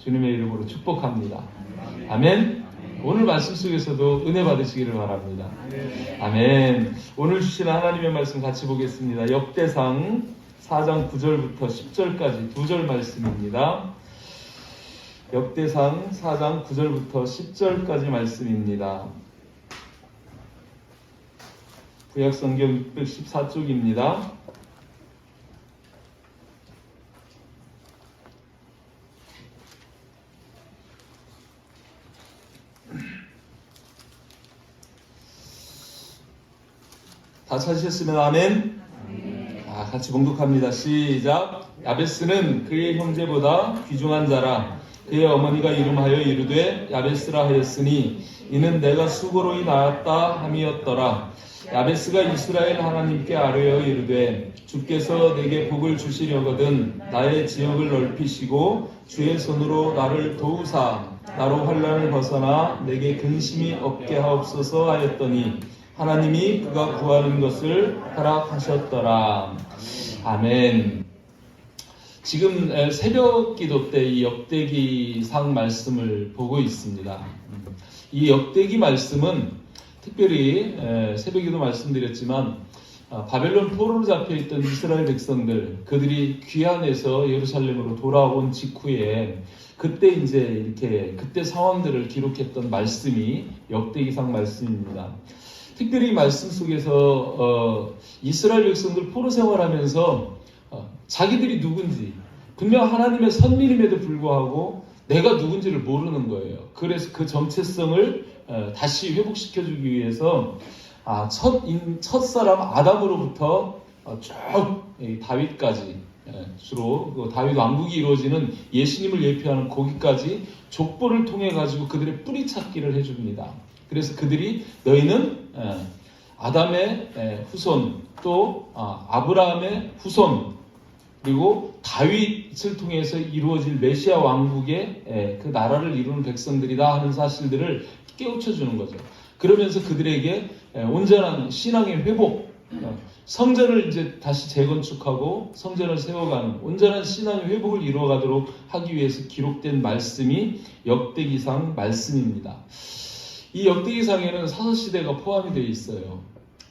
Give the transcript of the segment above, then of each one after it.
주님의 이름으로 축복합니다. 아멘. 오늘 말씀 속에서도 은혜 받으시기를 바랍니다. 아멘. 오늘 주신 하나님의 말씀 같이 보겠습니다. 역대상 4장 9절부터 10절까지 2절 말씀입니다. 역대상 4장 9절부터 10절까지 말씀입니다. 구약성경 614쪽입니다. 다 찾으셨으면 아멘. 같이 봉독합니다. 시작. 야베스는 그의 형제보다 귀중한 자라. 그의 어머니가 이름하여 이르되 야베스라 하였으니 이는 내가 수고로이 낳았다 함이었더라. 야베스가 이스라엘 하나님께 아뢰어 이르되 주께서 내게 복을 주시려거든 나의 지역을 넓히시고 주의 손으로 나를 도우사 나로 환난을 벗어나 내게 근심이 없게 하옵소서 하였더니 하나님이 그가 구하는 것을 허락하셨더라. 아멘. 지금 새벽 기도 때 이 역대기상 말씀을 보고 있습니다. 이 역대기 말씀은 특별히 새벽 기도 말씀드렸지만 바벨론 포로로 잡혀있던 이스라엘 백성들, 그들이 귀환해서 예루살렘으로 돌아온 직후에 그때 그때 상황들을 기록했던 말씀이 역대기상 말씀입니다. 특별히 이 말씀 속에서 이스라엘 백성들 포로 생활하면서 자기들이 누군지 분명 하나님의 선민임에도 불구하고 내가 누군지를 모르는 거예요. 그래서 그 정체성을 다시 회복시켜주기 위해서 첫사람 아담으로부터 쭉 다윗까지 주로 다윗 왕국이 이루어지는 예수님을 예표하는 거기까지 족보를 통해 가지고 그들의 뿌리 찾기를 해줍니다. 그래서 그들이 너희는 아담의 후손 또 아브라함의 후손 그리고 다윗을 통해서 이루어질 메시아 왕국의 그 나라를 이루는 백성들이다 하는 사실들을 깨우쳐주는 거죠. 그러면서 그들에게 온전한 신앙의 회복, 성전을 이제 다시 재건축하고 성전을 세워가는 온전한 신앙의 회복을 이루어가도록 하기 위해서 기록된 말씀이 역대기상 말씀입니다. 이 역대기상에는 사사시대가 포함이 되어 있어요.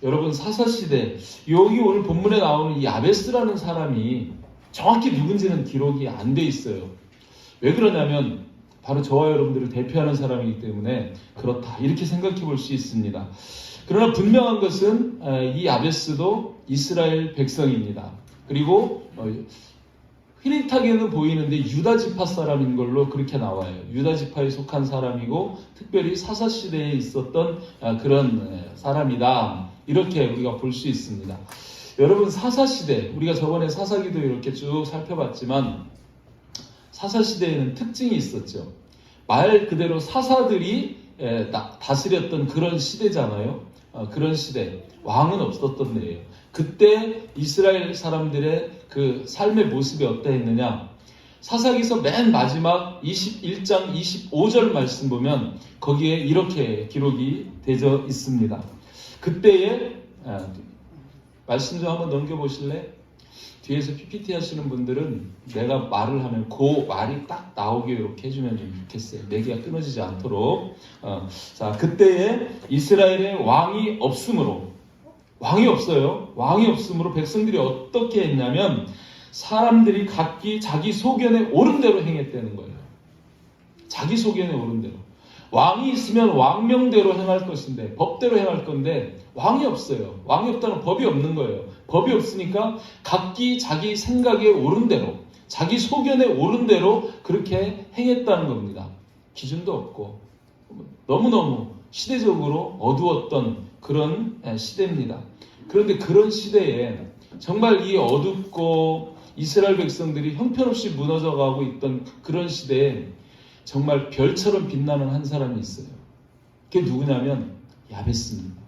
여러분 사사시대, 여기 오늘 본문에 나오는 이 야베스라는 사람이 정확히 누군지는 기록이 안 돼 있어요. 왜 그러냐면 바로 저와 여러분들을 대표하는 사람이기 때문에 그렇다 이렇게 생각해 볼 수 있습니다. 그러나 분명한 것은 이 야베스도 이스라엘 백성입니다. 그리고 흐릿하게는 보이는데 유다 지파 사람인 걸로 그렇게 나와요. 유다 지파에 속한 사람이고 특별히 사사시대에 있었던 그런 사람이다. 이렇게 우리가 볼 수 있습니다. 여러분 사사시대, 우리가 저번에 사사기도 이렇게 쭉 살펴봤지만 사사시대에는 특징이 있었죠. 말 그대로 사사들이 다스렸던 그런 시대잖아요. 그런 시대, 왕은 없었던 데예요. 그때 이스라엘 사람들의 그 삶의 모습이 어떠했느냐? 사사기서 맨 마지막 21장 25절 말씀 보면 거기에 이렇게 기록이 되어 있습니다. 그때에 말씀 좀 한번 넘겨보실래? 뒤에서 PPT 하시는 분들은 내가 말을 하면 그 말이 딱 나오게 이렇게 해주면 좀 좋겠어요. 내기가 끊어지지 않도록. 자, 그때에 이스라엘에 왕이 없으므로, 왕이 없어요. 왕이 없으므로 백성들이 어떻게 했냐면 사람들이 각기 자기 소견에 옳은 대로 행했다는 거예요. 자기 소견에 옳은 대로. 왕이 있으면 왕명대로 행할 것인데 법대로 행할 건데 왕이 없어요. 왕이 없다는 법이 없는 거예요. 법이 없으니까 각기 자기 생각에 옳은 대로 자기 소견에 옳은 대로 그렇게 행했다는 겁니다. 기준도 없고 너무너무 시대적으로 어두웠던 그런 시대입니다. 그런데 그런 시대에 정말 이 어둡고 이스라엘 백성들이 형편없이 무너져가고 있던 그런 시대에 정말 별처럼 빛나는 한 사람이 있어요. 그게 누구냐면 야베스입니다.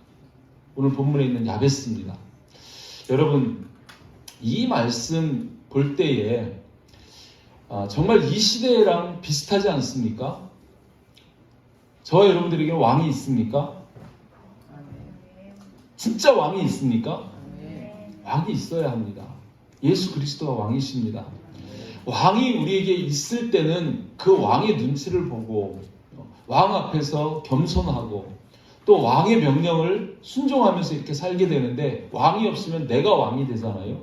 오늘 본문에 있는 야베스입니다. 여러분 이 말씀 볼 때에 정말 이 시대랑 비슷하지 않습니까? 저와 여러분들에게 왕이 있습니까? 진짜 왕이 있습니까? 왕이 있어야 합니다. 예수 그리스도가 왕이십니다. 왕이 우리에게 있을 때는 그 왕의 눈치를 보고 왕 앞에서 겸손하고 또 왕의 명령을 순종하면서 이렇게 살게 되는데, 왕이 없으면 내가 왕이 되잖아요.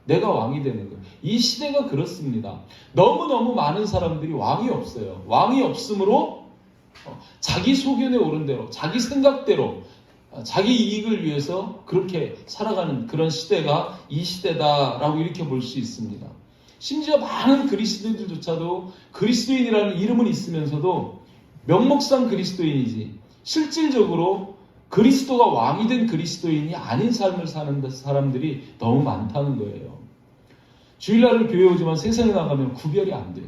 내가 왕이 되는 거예요. 이 시대가 그렇습니다. 너무너무 많은 사람들이 왕이 없어요. 왕이 없으므로 자기 소견에 오른 대로, 자기 생각대로, 자기 이익을 위해서 그렇게 살아가는 그런 시대가 이 시대다라고 이렇게 볼 수 있습니다. 심지어 많은 그리스도인들조차도 그리스도인이라는 이름은 있으면서도 명목상 그리스도인이지 실질적으로 그리스도가 왕이 된 그리스도인이 아닌 삶을 사는 사람들이 너무 많다는 거예요. 주일날은 교회 오지만 세상에 나가면 구별이 안 돼요.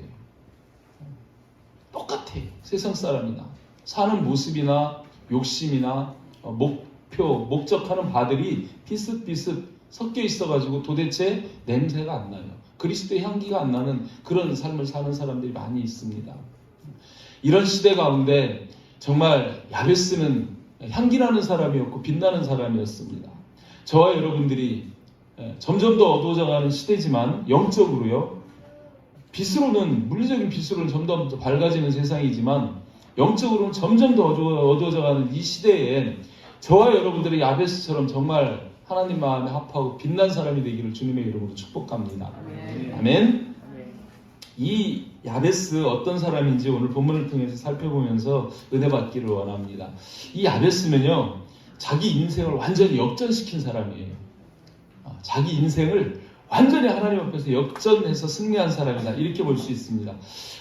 똑같아. 세상 사람이나 사는 모습이나 욕심이나 목표, 목적하는 바들이 비슷비슷 섞여 있어가지고 도대체 냄새가 안 나요. 그리스도의 향기가 안 나는 그런 삶을 사는 사람들이 많이 있습니다. 이런 시대 가운데 정말 야베스는 향기나는 사람이었고 빛나는 사람이었습니다. 저와 여러분들이 점점 더 어두워져가는 시대지만 영적으로요, 빛으로는, 물리적인 빛으로는 점점 더 밝아지는 세상이지만 영적으로는 점점 더 어두워져가는 이 시대에 저와 여러분들의 야베스처럼 정말 하나님 마음에 합하고 빛난 사람이 되기를 주님의 이름으로 축복합니다. 아멘. 이 야베스 어떤 사람인지 오늘 본문을 통해서 살펴보면서 은혜 받기를 원합니다. 이 야베스는요, 자기 인생을 완전히 역전시킨 사람이에요. 자기 인생을 완전히 하나님 앞에서 역전해서 승리한 사람이다, 이렇게 볼 수 있습니다.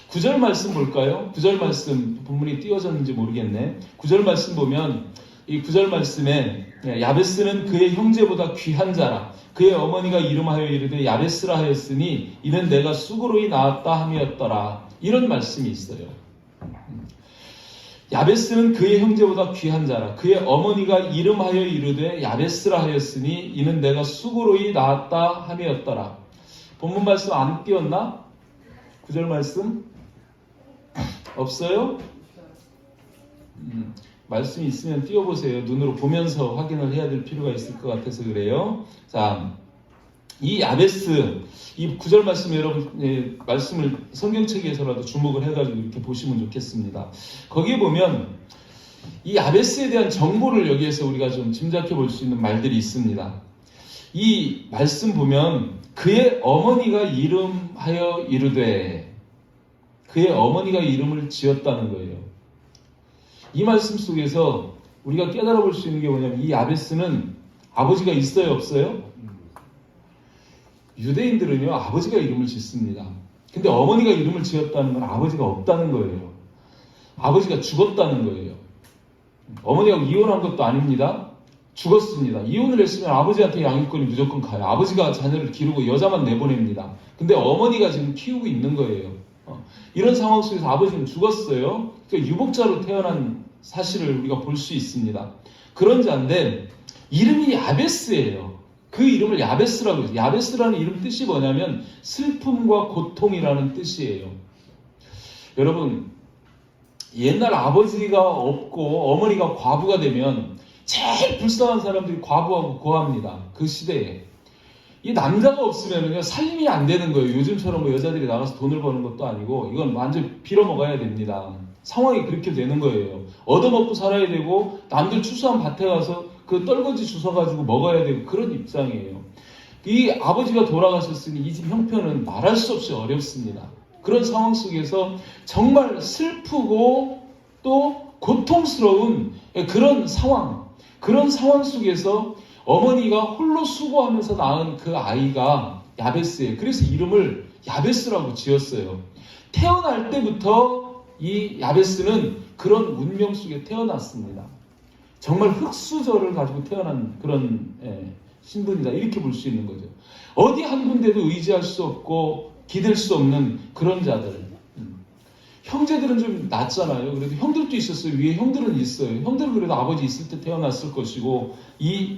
9절 말씀 볼까요? 9절 말씀, 본문이 띄워졌는지 모르겠네. 9절 말씀 보면 이 9절 말씀에 야베스는 그의 형제보다 귀한 자라, 그의 어머니가 이름하여 이르되 야베스라 하였으니 이는 내가 쑥으로이 낳았다 함이었더라, 이런 말씀이 있어요. 야베스는 그의 형제보다 귀한 자라, 그의 어머니가 이름하여 이르되 야베스라 하였으니 이는 내가 쑥으로이 낳았다 함이었더라. 본문 말씀 안 띄웠나? 9절 말씀 없어요? 말씀이 있으면 띄워보세요. 눈으로 보면서 확인을 해야 될 필요가 있을 것 같아서 그래요. 자, 이 야베스, 이 9절 말씀 여러분 말씀을 성경책에서라도 주목을 해가지고 이렇게 보시면 좋겠습니다. 거기에 보면 이 야베스에 대한 정보를 여기에서 우리가 좀 짐작해 볼 수 있는 말들이 있습니다. 이 말씀 보면 그의 어머니가 이름하여 이르되, 그의 어머니가 이름을 지었다는 거예요. 이 말씀 속에서 우리가 깨달아 볼 수 있는 게 뭐냐면, 이 야베스는 아버지가 있어요, 없어요? 유대인들은요, 아버지가 이름을 짓습니다. 근데 어머니가 이름을 지었다는 건 아버지가 없다는 거예요. 아버지가 죽었다는 거예요. 어머니가 이혼한 것도 아닙니다. 죽었습니다. 이혼을 했으면 아버지한테 양육권이 무조건 가요. 아버지가 자녀를 기르고 여자만 내보냅니다. 근데 어머니가 지금 키우고 있는 거예요. 이런 상황 속에서 아버지는 죽었어요. 그러니까 유복자로 태어난 사실을 우리가 볼 수 있습니다. 그런 자인데 이름이 야베스예요. 그 이름을 야베스라고 해요. 야베스라는 이름 뜻이 뭐냐면 슬픔과 고통이라는 뜻이에요. 여러분, 옛날 아버지가 없고 어머니가 과부가 되면 제일 불쌍한 사람들이 과부하고 고아입니다. 그 시대에. 이 남자가 없으면요, 살림이 안 되는 거예요. 요즘처럼 뭐 여자들이 나가서 돈을 버는 것도 아니고 이건 완전 빌어먹어야 됩니다. 상황이 그렇게 되는 거예요. 얻어먹고 살아야 되고 남들 추수한 밭에 가서 그 떨거지 주워가지고 먹어야 되고 그런 입장이에요. 이 아버지가 돌아가셨으니 이 집 형편은 말할 수 없이 어렵습니다. 그런 상황 속에서 정말 슬프고 또 고통스러운 그런 상황 속에서 어머니가 홀로 수고하면서 낳은 그 아이가 야베스예요. 그래서 이름을 야베스라고 지었어요. 태어날 때부터 이 야베스는 그런 운명 속에 태어났습니다. 정말 흙수저를 가지고 태어난 그런 신분이다, 이렇게 볼 수 있는 거죠. 어디 한 군데도 의지할 수 없고 기댈 수 없는 그런 자들. 형제들은 좀 낫잖아요. 그래도 형들도 있었어요. 위에 형들은 있어요. 형들은 그래도 아버지 있을 때 태어났을 것이고 이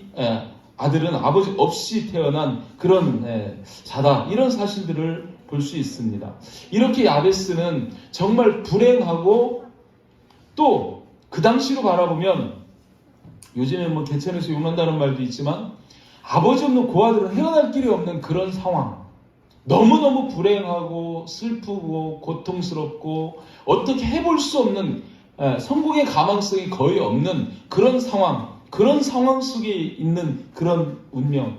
아들은 아버지 없이 태어난 그런 자다, 이런 사실들을 볼 수 있습니다. 이렇게 야베스는 정말 불행하고 또 그 당시로 바라보면, 요즘에 뭐 개천에서 용난다는 말도 있지만 아버지 없는 고아들은 헤어날 길이 없는 그런 상황, 너무너무 불행하고 슬프고 고통스럽고 어떻게 해볼 수 없는 성공의 가망성이 거의 없는 그런 상황 속에 있는 그런 운명.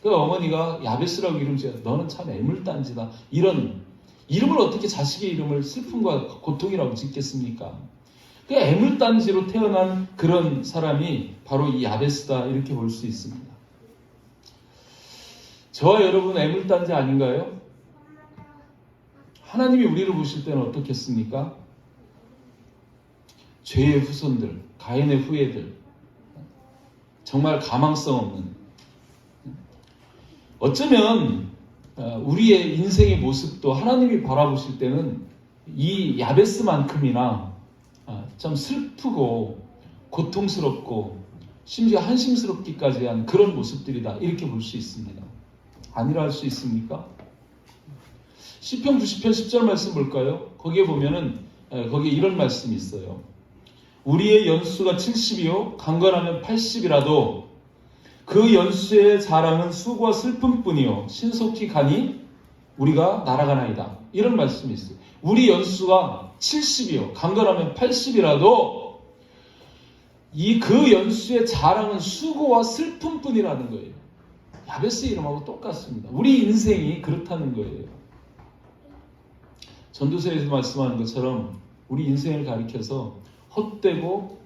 그 어머니가 야베스라고 이름 지어 너는 참 애물단지다. 이런 이름을 어떻게 자식의 이름을 슬픔과 고통이라고 짓겠습니까? 그 애물단지로 태어난 그런 사람이 바로 이 야베스다 이렇게 볼 수 있습니다. 저와 여러분 애물단지 아닌가요? 하나님이 우리를 보실 때는 어떻겠습니까? 죄의 후손들, 가인의 후예들, 정말 가망성 없는, 어쩌면 우리의 인생의 모습도 하나님이 바라보실 때는 이 야베스만큼이나 참 슬프고 고통스럽고 심지어 한심스럽기까지 한 그런 모습들이다 이렇게 볼 수 있습니다. 아니라 할 수 있습니까? 시편 90편 10절 말씀 볼까요? 거기에 보면은 거기에 이런 말씀이 있어요. 우리의 연수가 70이요 강건하면 80이라도 그 연수의 자랑은 수고와 슬픔뿐이요 신속히 가니 우리가 날아가나이다. 이런 말씀이 있어요. 우리 연수가 70이요 강건하면 80이라도 그 연수의 자랑은 수고와 슬픔뿐이라는 거예요. 야베스 이름하고 똑같습니다. 우리 인생이 그렇다는 거예요. 전도서에서 말씀하는 것처럼 우리 인생을 가리켜서 헛되고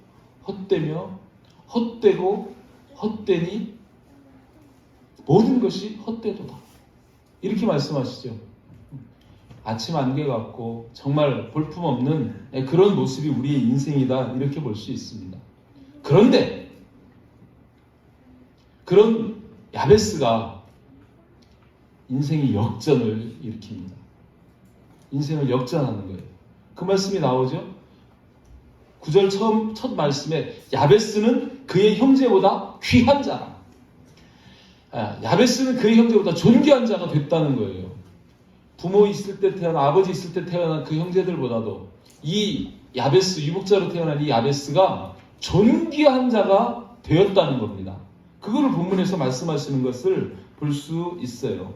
헛되며 헛되고 헛되니 모든 것이 헛되도다. 이렇게 말씀하시죠. 아침 안개 같고 정말 볼품없는 그런 모습이 우리의 인생이다 이렇게 볼 수 있습니다. 그런데 그런 야베스가 인생의 역전을 일으킵니다. 인생을 역전하는 거예요. 그 말씀이 나오죠. 9절 첫 말씀에 야베스는 그의 형제보다 귀한 자라. 야베스는 그의 형제보다 존귀한 자가 됐다는 거예요. 부모 있을 때 태어난, 아버지 있을 때 태어난 그 형제들보다도 이 야베스, 유복자로 태어난 이 야베스가 존귀한 자가 되었다는 겁니다. 그거를 본문에서 말씀하시는 것을 볼 수 있어요.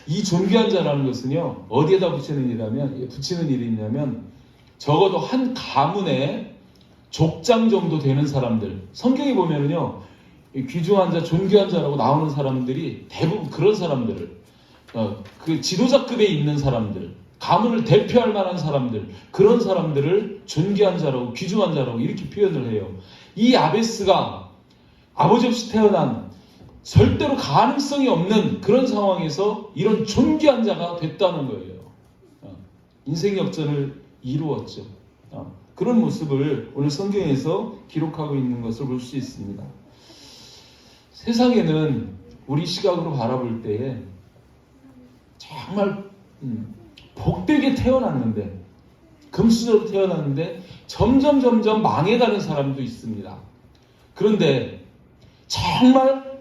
이 존귀한 자라는 것은요, 어디에다 붙이는 일이냐면, 적어도 한 가문의 족장 정도 되는 사람들, 성경에 보면은요, 귀중한 자, 존귀한 자라고 나오는 사람들이 대부분 그런 사람들을, 그 지도자급에 있는 사람들, 가문을 대표할 만한 사람들, 그런 사람들을 존귀한 자라고, 귀중한 자라고 이렇게 표현을 해요. 이 야베스가 아버지 없이 태어난 절대로 가능성이 없는 그런 상황에서 이런 존귀한 자가 됐다는 거예요. 인생 역전을 이루었죠. 그런 모습을 오늘 성경에서 기록하고 있는 것을 볼 수 있습니다. 세상에는 우리 시각으로 바라볼 때에 정말 복되게 태어났는데, 금수저로 태어났는데 점점 망해가는 사람도 있습니다. 그런데 정말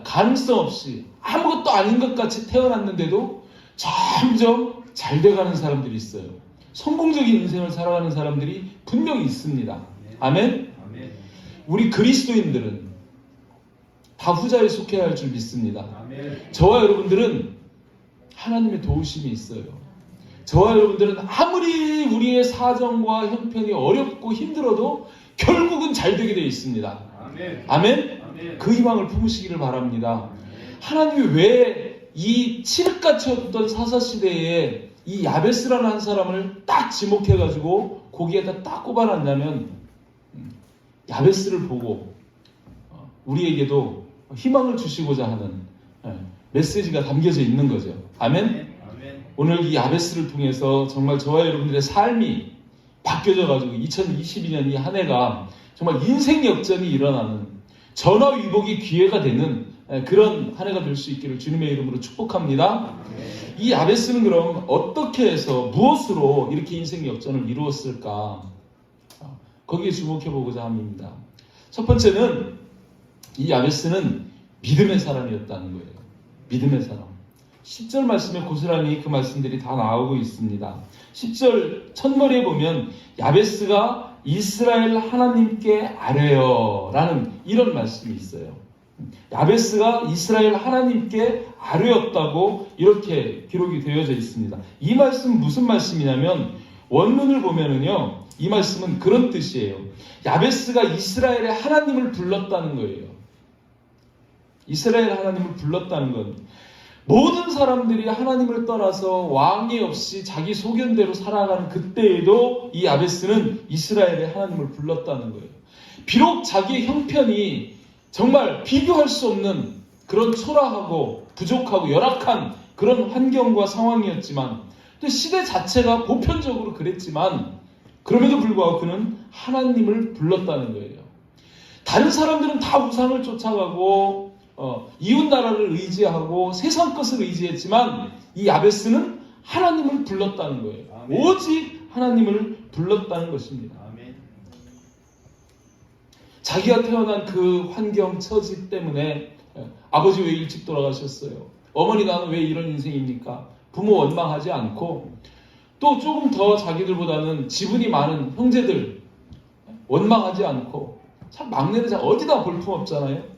가능성 없이 아무것도 아닌 것 같이 태어났는데도 점점 잘 돼가는 사람들이 있어요. 성공적인 인생을 살아가는 사람들이 분명히 있습니다. 아멘? 우리 그리스도인들은 다 후자에 속해야 할 줄 믿습니다. 저와 여러분들은 하나님의 도우심이 있어요. 저와 여러분들은 아무리 우리의 사정과 형편이 어렵고 힘들어도 결국은 잘 되게 되어 있습니다. 아멘? 그 희망을 품으시기를 바랍니다. 하나님이 왜 이 칠흑같이 없던 사사시대에 이 야베스라는 한 사람을 딱 지목해가지고 거기에다 딱 꼽아놨냐면, 야베스를 보고 우리에게도 희망을 주시고자 하는 메시지가 담겨져 있는 거죠. 아멘? 오늘 이 야베스를 통해서 정말 저와 여러분들의 삶이 바뀌어져가지고 2022년 이 한 해가 정말 인생 역전이 일어나는, 전화위복이 기회가 되는 그런 한 해가 될 수 있기를 주님의 이름으로 축복합니다. 이 야베스는 그럼 어떻게 해서 무엇으로 이렇게 인생 역전을 이루었을까? 거기에 주목해 보고자 합니다. 첫 번째는 이 야베스는 믿음의 사람이었다는 거예요. 믿음의 사람. 10절 말씀에 고스란히 그 말씀들이 다 나오고 있습니다. 10절 첫머리에 보면 야베스가 이스라엘 하나님께 아뢰어 라는 이런 말씀이 있어요. 야베스가 이스라엘 하나님께 아뢰었다고 이렇게 기록이 되어져 있습니다. 이 말씀은 무슨 말씀이냐면 원문을 보면은요, 이 말씀은 그런 뜻이에요. 야베스가 이스라엘의 하나님을 불렀다는 거예요. 이스라엘 하나님을 불렀다는 건 모든 사람들이 하나님을 떠나서 왕이 없이 자기 소견대로 살아가는 그때에도 이 야베스는 이스라엘의 하나님을 불렀다는 거예요. 비록 자기의 형편이 정말 비교할 수 없는 그런 초라하고 부족하고 열악한 그런 환경과 상황이었지만 또 시대 자체가 보편적으로 그랬지만 그럼에도 불구하고 그는 하나님을 불렀다는 거예요. 다른 사람들은 다 우상을 쫓아가고 이웃 나라를 의지하고 세상 것을 의지했지만 이 야베스는 하나님을 불렀다는 거예요. 아멘. 오직 하나님을 불렀다는 것입니다. 아멘. 자기가 태어난 그 환경 처지 때문에 아버지 왜 일찍 돌아가셨어요? 어머니 나는 왜 이런 인생입니까? 부모 원망하지 않고 또 조금 더 자기들보다는 지분이 많은 형제들 원망하지 않고 참 막내는 어디다 볼품없잖아요.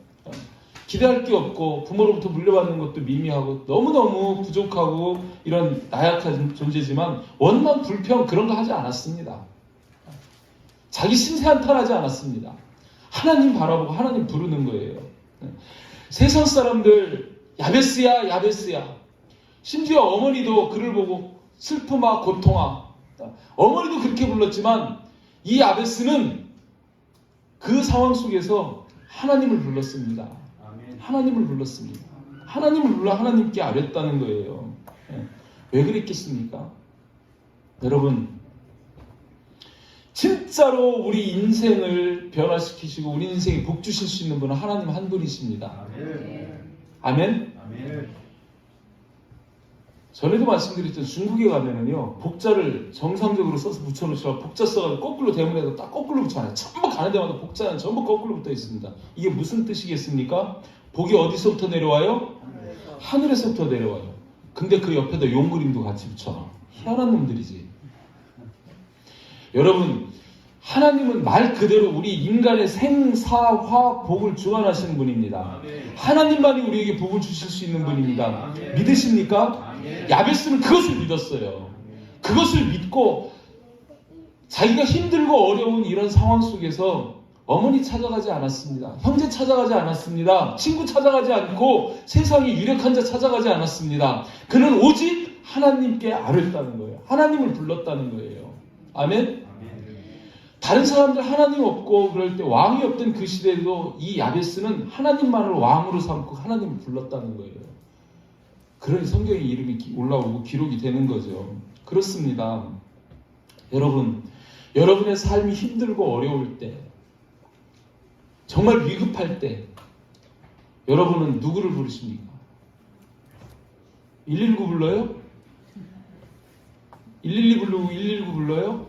기대할 게 없고 부모로부터 물려받는 것도 미미하고 너무너무 부족하고 이런 나약한 존재지만 원망, 불평 그런 거 하지 않았습니다. 자기 신세 한탄하지 않았습니다. 하나님 바라보고 하나님 부르는 거예요. 세상 사람들 야베스야 야베스야. 심지어 어머니도 그를 보고 슬픔아 고통아. 어머니도 그렇게 불렀지만 이 야베스는 그 상황 속에서 하나님을 불렀습니다. 하나님을 불렀습니다. 하나님을 불러 하나님께 아뢰었다는 거예요. 왜 그랬겠습니까? 여러분, 진짜로 우리 인생을 변화시키시고 우리 인생에 복 주실 수 있는 분은 하나님 한 분이십니다. 아멘? 아멘. 전에도 말씀드렸던 중국에 가면은요, 복자를 정상적으로 써서 붙여놓으시라고 복자 써가지고 거꾸로 대문에다 딱 거꾸로 붙여놔요. 전부 가는 데마다 복자는 전부 거꾸로 붙어 있습니다. 이게 무슨 뜻이겠습니까? 복이 어디서부터 내려와요? 하늘에서부터 내려와요. 근데 그 옆에다 용 그림도 같이 붙여놔. 희한한 놈들이지. 여러분, 하나님은 말 그대로 우리 인간의 생사화 복을 주관하시는 분입니다. 하나님만이 우리에게 복을 주실 수 있는 분입니다. 믿으십니까? 야베스는 그것을 믿었어요. 그것을 믿고 자기가 힘들고 어려운 이런 상황 속에서 어머니 찾아가지 않았습니다. 형제 찾아가지 않았습니다. 친구 찾아가지 않고 세상에 유력한 자 찾아가지 않았습니다. 그는 오직 하나님께 아뢰었다는 거예요. 하나님을 불렀다는 거예요. 아멘? 다른 사람들 하나님 없고 그럴 때 왕이 없던 그 시대에도 이 야베스는 하나님만을 왕으로 삼고 하나님을 불렀다는 거예요. 그러니 성경에 이름이 올라오고 기록이 되는 거죠. 그렇습니다. 여러분, 여러분의 삶이 힘들고 어려울 때, 정말 위급할 때 여러분은 누구를 부르십니까? 119 불러요? 112 부르고 119 불러요?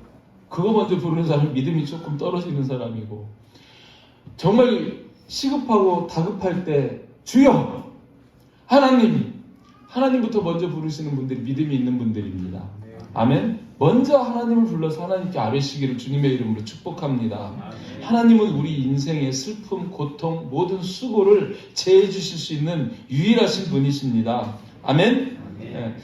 그거 먼저 부르는 사람은 믿음이 조금 떨어지는 사람이고, 정말 시급하고 다급할 때 주여 하나님부터 먼저 부르시는 분들이 믿음이 있는 분들입니다. 아멘. 먼저 하나님을 불러서 하나님께 아뢰시기를 주님의 이름으로 축복합니다. 하나님은 우리 인생의 슬픔, 고통, 모든 수고를 제해 주실 수 있는 유일하신 분이십니다. 아멘. 네.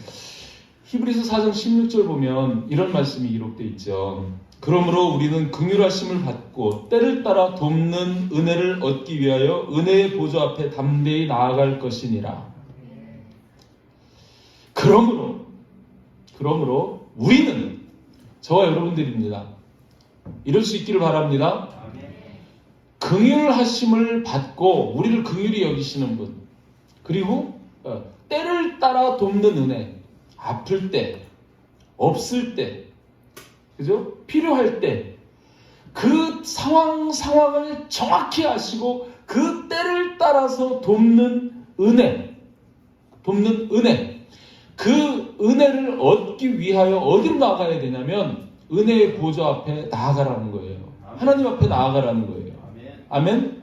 히브리서 4장 16절 보면 이런 말씀이 기록되어 있죠. 그러므로 우리는 긍휼하심을 받고 때를 따라 돕는 은혜를 얻기 위하여 은혜의 보좌 앞에 담대히 나아갈 것이니라. 그러므로 우리는, 저와 여러분들입니다. 이럴 수 있기를 바랍니다. 긍휼하심을 받고 우리를 긍휼히 여기시는 분, 그리고 때를 따라 돕는 은혜, 아플 때, 없을 때, 그죠? 필요할 때, 그 상황을 정확히 아시고 그 때를 따라서 돕는 은혜, 그 은혜를 얻기 위하여 어디로 나아가야 되냐면 은혜의 보좌 앞에 나아가라는 거예요. 하나님 앞에 나아가라는 거예요. 아멘?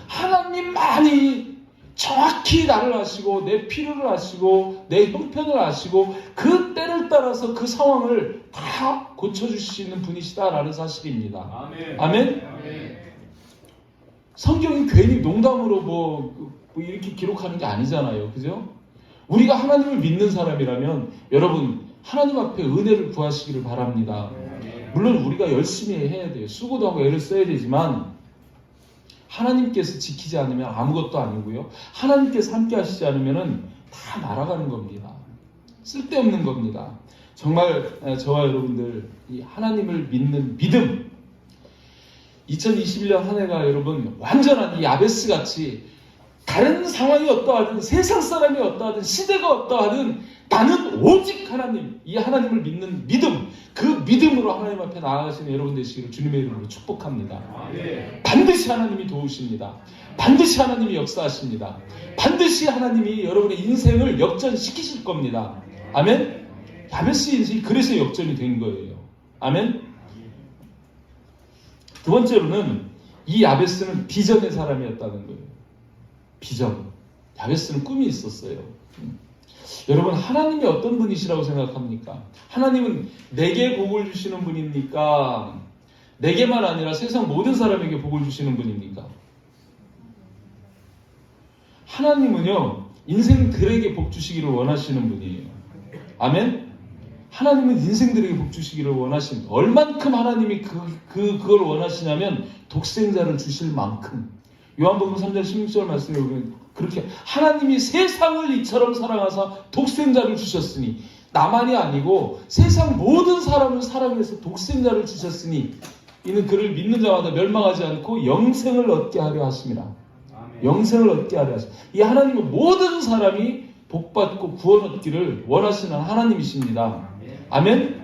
하나님만이 정확히 나를 아시고 내 필요를 아시고 내 형편을 아시고 그 때를 따라서 그 상황을 다 고쳐주시는 분이시다라는 사실입니다. 아멘? 성경이 괜히 농담으로 뭐 이렇게 기록하는 게 아니잖아요. 그죠? 우리가 하나님을 믿는 사람이라면 여러분 하나님 앞에 은혜를 구하시기를 바랍니다. 물론 우리가 열심히 해야 돼요. 수고도 하고 애를 써야 되지만 하나님께서 지키지 않으면 아무것도 아니고요. 하나님께서 함께 하시지 않으면 다 날아가는 겁니다. 쓸데없는 겁니다. 정말 저와 여러분들 이 하나님을 믿는 믿음, 2021년 한 해가 여러분 완전한 이 야베스 같이 다른 상황이 어떠하든 세상 사람이 어떠하든 시대가 어떠하든 나는 오직 하나님, 이 하나님을 믿는 믿음, 그 믿음으로 하나님 앞에 나아가시는 여러분 되시기를 주님의 이름으로 축복합니다. 반드시 하나님이 도우십니다. 반드시 하나님이 역사하십니다. 반드시 하나님이 여러분의 인생을 역전시키실 겁니다. 아멘? 야베스 인생이 그래서 역전이 된 거예요. 아멘? 두 번째로는 이 야베스는 비전의 사람이었다는 거예요. 비전. 야베스는 꿈이 있었어요. 여러분 하나님이 어떤 분이시라고 생각합니까? 하나님은 내게 복을 주시는 분입니까? 내게만 아니라 세상 모든 사람에게 복을 주시는 분입니까? 하나님은요 인생들에게 복 주시기를 원하시는 분이에요. 아멘? 하나님은 인생들에게 복 주시기를 원하십니다. 얼만큼 하나님이 그걸 원하시냐면 독생자를 주실 만큼. 요한복음 3장 16절 말씀에 보면 그렇게 하나님이 세상을 이처럼 사랑하사 독생자를 주셨으니 나만이 아니고 세상 모든 사람을 사랑해서 독생자를 주셨으니 이는 그를 믿는 자마다 멸망하지 않고 영생을 얻게 하려 하심이라. 영생을 얻게 하려 하십니다. 이 하나님은 모든 사람이 복받고 구원 얻기를 원하시는 하나님이십니다. 아멘?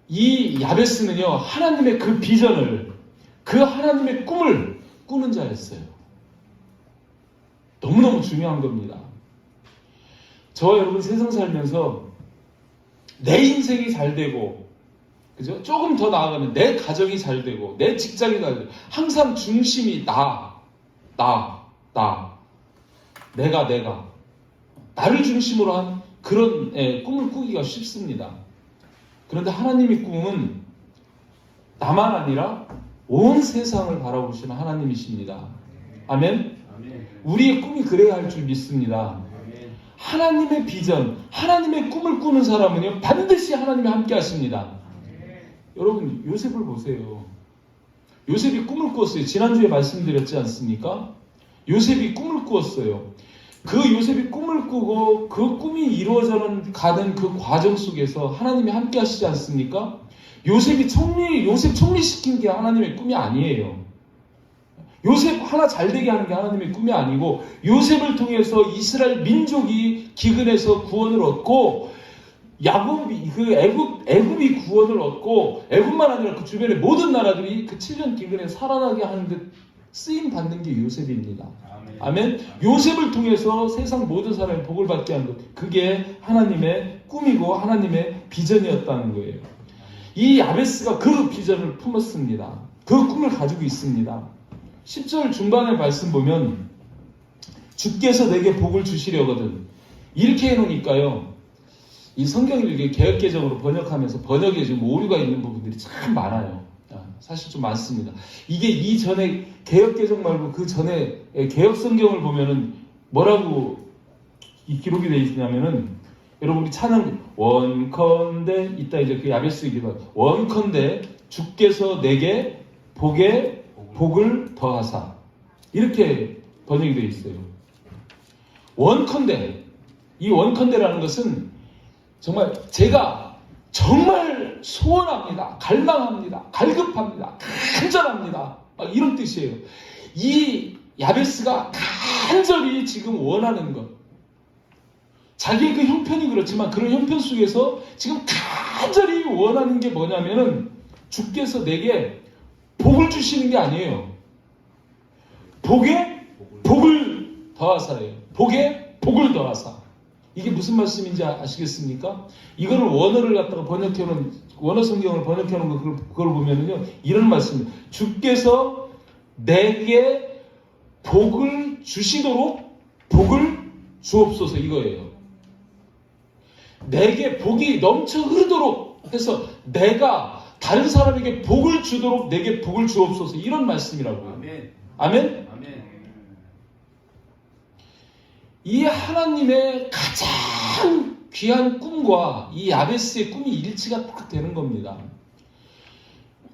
이 야베스는요 하나님의 그 비전을, 그 하나님의 꿈을 꾸는 자였어요. 너무너무 중요한 겁니다. 저와 여러분 세상 살면서 내 인생이 잘 되고, 그죠? 조금 더 나아가면 내 가정이 잘 되고, 내 직장이 잘 되고, 항상 중심이 내가 나를 중심으로 한 그런 꿈을 꾸기가 쉽습니다. 그런데 하나님의 꿈은 나만 아니라 온 세상을 바라보시는 하나님이십니다. 아멘? 우리의 꿈이 그래야 할 줄 믿습니다. 하나님의 비전, 하나님의 꿈을 꾸는 사람은요 반드시 하나님이 함께 하십니다. 여러분 요셉을 보세요. 요셉이 꿈을 꾸었어요. 지난주에 말씀드렸지 않습니까? 요셉이 꿈을 꾸었어요. 그 요셉이 꿈을 꾸고 그 꿈이 이루어져 가는 그 과정 속에서 하나님이 함께 하시지 않습니까? 요셉 총리시킨 게 하나님의 꿈이 아니에요. 요셉 하나 잘되게 하는 게 하나님의 꿈이 아니고, 요셉을 통해서 이스라엘 민족이 기근에서 구원을 얻고, 애굽이 구원을 얻고, 애굽만 아니라 그 주변의 모든 나라들이 그 7년 기근에 살아나게 하는 데 쓰임 받는 게 요셉입니다. 아멘. 요셉을 통해서 세상 모든 사람이 복을 받게 하는 것, 그게 하나님의 꿈이고 하나님의 비전이었다는 거예요. 이 야베스가 그 비전을 품었습니다. 그 꿈을 가지고 있습니다. 10절 중반의 말씀 보면 주께서 내게 복을 주시려거든, 이렇게 해놓으니까요 이 성경을 이렇게 개역개정으로 번역하면서 번역에 좀 오류가 있는 부분들이 참 많아요. 사실 좀 많습니다. 이게 이전에 개역개정 말고 그 전에 개역성경을 보면은 뭐라고 이 기록이 되어 있냐면은, 여러분 우리 찬양 원컨대 이따 이제 그 야베스 기도 원컨대 주께서 내게 복을 더하사, 이렇게 번역이 되어 있어요. 원컨대, 이 원컨대라는 것은 정말 제가 정말 소원합니다, 갈망합니다, 갈급합니다, 간절합니다, 막 이런 뜻이에요. 이 야베스가 간절히 지금 원하는 것, 자기의 그 형편이 그렇지만 그런 형편 속에서 지금 간절히 원하는 게 뭐냐면은 주께서 내게 복을 주시는 게 아니에요. 복에 복을 더하사예요. 복에 복을 더하사. 이게 무슨 말씀인지 아시겠습니까? 이거를 원어를 갖다가 번역해놓은, 원어 성경을 번역해놓은 그걸 보면은요 이런 말씀입니다. 주께서 내게 복을 주시도록 복을 주옵소서, 이거예요. 내게 복이 넘쳐 흐르도록 해서 내가 다른 사람에게 복을 주도록 내게 복을 주옵소서, 이런 말씀이라고요. 아멘. 아멘? 아멘. 이 하나님의 가장 귀한 꿈과 이 야베스의 꿈이 일치가 딱 되는 겁니다.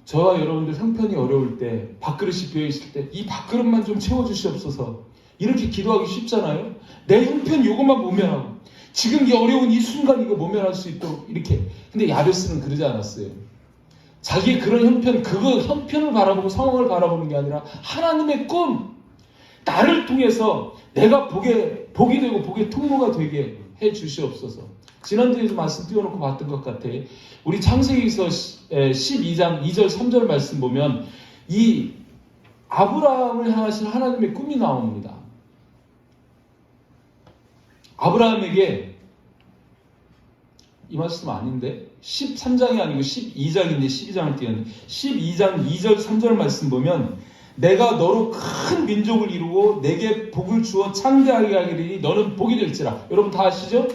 저와 여러분들 형편이 어려울 때, 밥그릇이 비어있을 때 이 밥그릇만 좀 채워주시옵소서, 이렇게 기도하기 쉽잖아요. 내 형편 요것만 모면하고, 지금 이 어려운 이 순간 이거 모면할 수 있도록 이렇게. 근데 야베스는 그러지 않았어요. 자기의 그런 형편, 그거 형편을 바라보고 상황을 바라보는 게 아니라 하나님의 꿈, 나를 통해서 내가 복이 되고 복의 통로가 되게 해 주시옵소서. 지난주에도 말씀 띄워놓고 봤던 것 같아. 우리 창세기서 12장 2절 3절 말씀 보면 이 아브라함을 향하신 하나님의 꿈이 나옵니다. 아브라함에게, 이 말씀 아닌데 13장이 아니고 12장인데 12장을 띄웠는데 12장 2절 3절 말씀 보면 내가 너로 큰 민족을 이루고 내게 복을 주어 창대하게 하리니 너는 복이 될지라. 여러분 다 아시죠?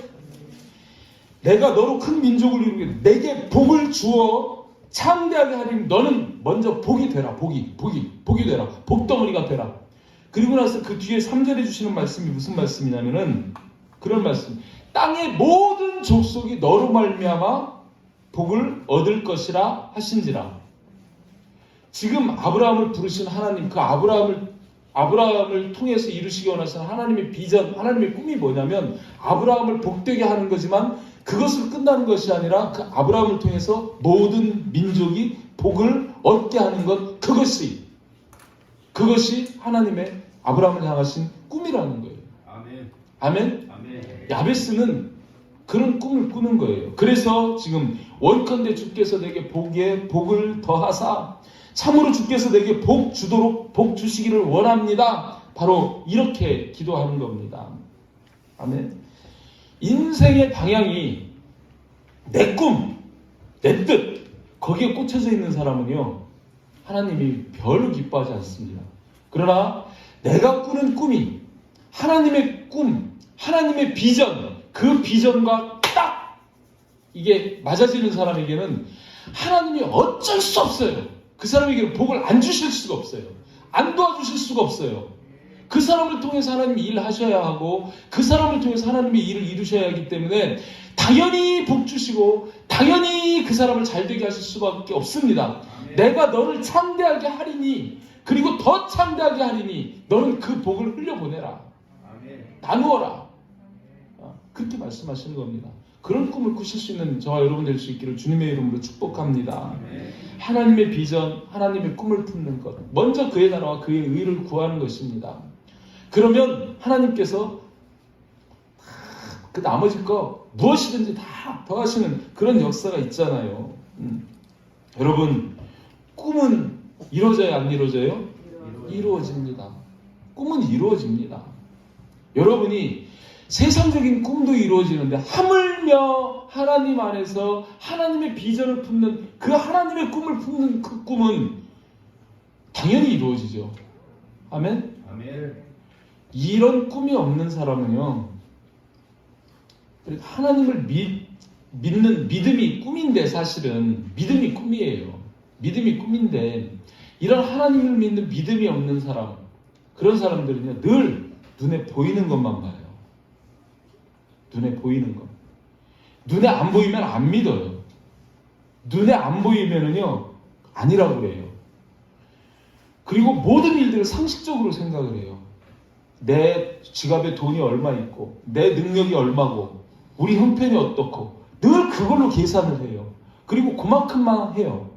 내가 너로 큰 민족을 이루고 내게 복을 주어 창대하게 하리니 너는 먼저 복이 되라. 복이 되라. 복덩어리가 되라. 그리고 나서 그 뒤에 3절에 주시는 말씀이 무슨 말씀이냐면은 그런 말씀. 땅의 모든 족속이 너로 말미암아 복을 얻을 것이라 하신지라. 지금 아브라함을 부르신 하나님, 그 아브라함을 통해서 이루시기 원하시는 하나님의 비전, 하나님의 꿈이 뭐냐면 아브라함을 복되게 하는 거지만 그것으로 끝나는 것이 아니라 그 아브라함을 통해서 모든 민족이 복을 얻게 하는 것, 그것이 하나님의 아브라함을 향하신 꿈이라는 거예요. 아멘. 아멘? 아멘. 야베스는 그런 꿈을 꾸는 거예요. 그래서 지금 원컨대 주께서 내게 복을 더하사 참으로 주께서 내게 복 주도록 복 주시기를 원합니다. 바로 이렇게 기도하는 겁니다. 아멘. 인생의 방향이 내 꿈, 내 뜻, 거기에 꽂혀져 있는 사람은요, 하나님이 별로 기뻐하지 않습니다. 그러나 내가 꾸는 꿈이 하나님의 꿈, 하나님의 비전, 그 비전과 딱 이게 맞아지는 사람에게는 하나님이 어쩔 수 없어요. 그 사람에게는 복을 안 주실 수가 없어요. 안 도와주실 수가 없어요. 그 사람을 통해서 하나님이 일하셔야 하고 그 사람을 통해서 하나님의 일을 이루셔야 하기 때문에 당연히 복 주시고 당연히 그 사람을 잘되게 하실 수밖에 없습니다. 내가 너를 창대하게 하리니, 그리고 더 창대하게 하리니 너는 그 복을 흘려보내라. 나누어라. 그렇게 말씀하시는 겁니다. 그런 꿈을 꾸실 수 있는 저와 여러분 될 수 있기를 주님의 이름으로 축복합니다. 하나님의 비전, 하나님의 꿈을 품는 것, 먼저 그의 나라와 그의 의를 구하는 것입니다. 그러면 하나님께서 그 나머지 거 무엇이든지 다 더하시는 그런 역사가 있잖아요. 여러분, 꿈은 이루어져요, 안 이루어져요? 이루어집니다. 꿈은 이루어집니다. 여러분이 세상적인 꿈도 이루어지는데 하물며 하나님 안에서 하나님의 비전을 품는 그 하나님의 꿈을 품는 그 꿈은 당연히 이루어지죠. 아멘? 아멘. 이런 꿈이 없는 사람은요, 하나님을 믿는 믿음이 꿈인데, 사실은 믿음이 꿈이에요. 믿음이 꿈인데 이런 하나님을 믿는 믿음이 없는 사람, 그런 사람들은요 늘 눈에 보이는 것만 봐요. 눈에 보이는 것. 눈에 안 보이면 안 믿어요. 눈에 안 보이면은요 아니라고 그래요. 그리고 모든 일들을 상식적으로 생각을 해요. 내 지갑에 돈이 얼마 있고 내 능력이 얼마고 우리 형편이 어떻고 늘 그걸로 계산을 해요. 그리고 그만큼만 해요.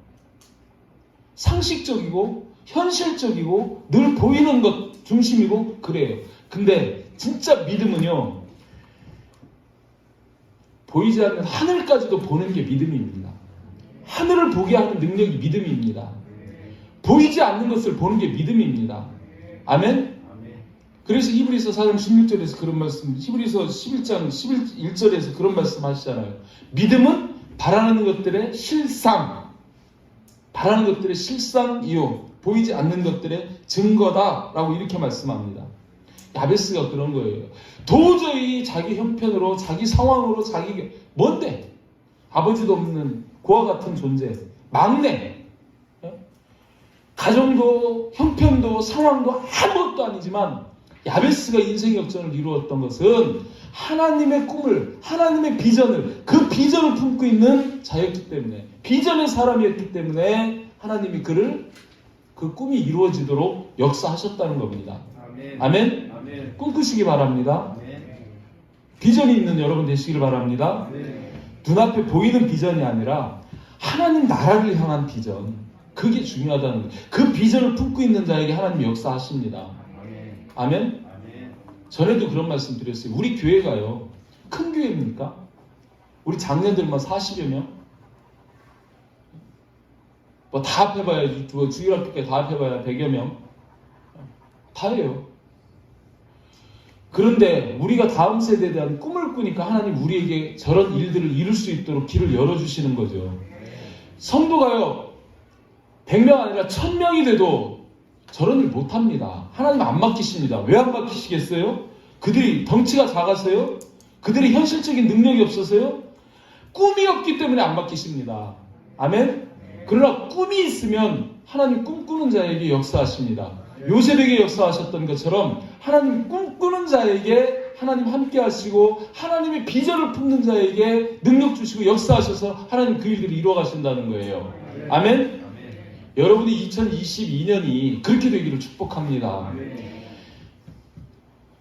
상식적이고 현실적이고 늘 보이는 것 중심이고 그래요. 근데 진짜 믿음은요, 보이지 않는 하늘까지도 보는 게 믿음입니다. 하늘을 보게 하는 능력이 믿음입니다. 보이지 않는 것을 보는 게 믿음입니다. 아멘? 그래서 히브리서 4장 16절에서 그런 말씀, 히브리서 11장 11절에서 그런 말씀 하시잖아요. 믿음은 바라는 것들의 실상, 바라는 것들의 실상이요 보이지 않는 것들의 증거다라고 이렇게 말씀합니다. 야베스가 그런 거예요. 도저히 자기 형편으로, 자기 상황으로, 뭔데? 아버지도 없는 고아 같은 존재, 막내, 가정도 형편도 상황도 아무것도 아니지만 야베스가 인생 역전을 이루었던 것은 하나님의 꿈을, 하나님의 비전을, 그 비전을 품고 있는 자였기 때문에, 비전의 사람이었기 때문에 하나님이 그를 그 꿈이 이루어지도록 역사하셨다는 겁니다. 아멘. 아멘. 아멘. 꿈꾸시기 바랍니다. 아멘. 비전이 있는 여러분 되시기를 바랍니다. 아멘. 눈앞에 보이는 비전이 아니라 하나님 나라를 향한 비전, 그게 중요하다는 거예요. 그 비전을 품고 있는 자에게 하나님이 역사하십니다. 아멘. 아멘. 전에도 그런 말씀 드렸어요. 우리 교회가요, 큰 교회입니까? 우리 장년들만 40여 명? 뭐 다 합해봐야, 주일학교까지 다 합해봐야 100여 명? 다예요. 그런데 우리가 다음 세대에 대한 꿈을 꾸니까 하나님 우리에게 저런 일들을 이룰 수 있도록 길을 열어주시는 거죠. 성도가요, 100명 아니라 1000명이 돼도 저런 일 못합니다. 하나님 안 맡기십니다. 왜 안 맡기시겠어요? 그들이 덩치가 작아서요? 그들이 현실적인 능력이 없어서요? 꿈이 없기 때문에 안 맡기십니다. 아멘? 그러나 꿈이 있으면 하나님 꿈꾸는 자에게 역사하십니다. 요셉에게 역사하셨던 것처럼 하나님 꿈꾸는 자에게 하나님 함께 하시고 하나님의 비전을 품는 자에게 능력 주시고 역사하셔서 하나님 그 일들을 이루어 가신다는 거예요. 아멘? 여러분이 2022년이 그렇게 되기를 축복합니다.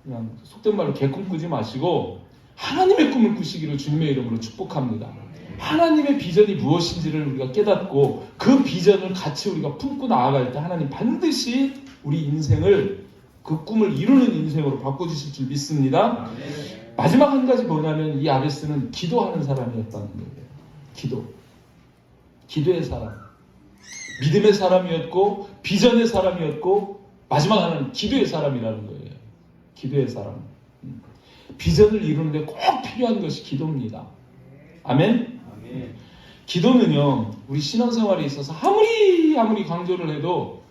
그냥 속된 말로 개꿈 꾸지 마시고 하나님의 꿈을 꾸시기를 주님의 이름으로 축복합니다. 하나님의 비전이 무엇인지를 우리가 깨닫고 그 비전을 같이 우리가 품고 나아갈 때 하나님 반드시 우리 인생을, 그 꿈을 이루는 인생으로 바꿔주실 줄 믿습니다. 마지막 한 가지 뭐냐면 이 야베스는 기도하는 사람이었다는 거예요. 기도의 사람, 믿음의 사람이었고 비전의 사람이었고 마지막 하나는 기도의 사람이라는 거예요. 기도의 사람. 비전을 이루는데 꼭 필요한 것이 기도입니다. 아멘? 아멘. 기도는요, 우리 신앙생활에 있어서 아무리 강조를 해도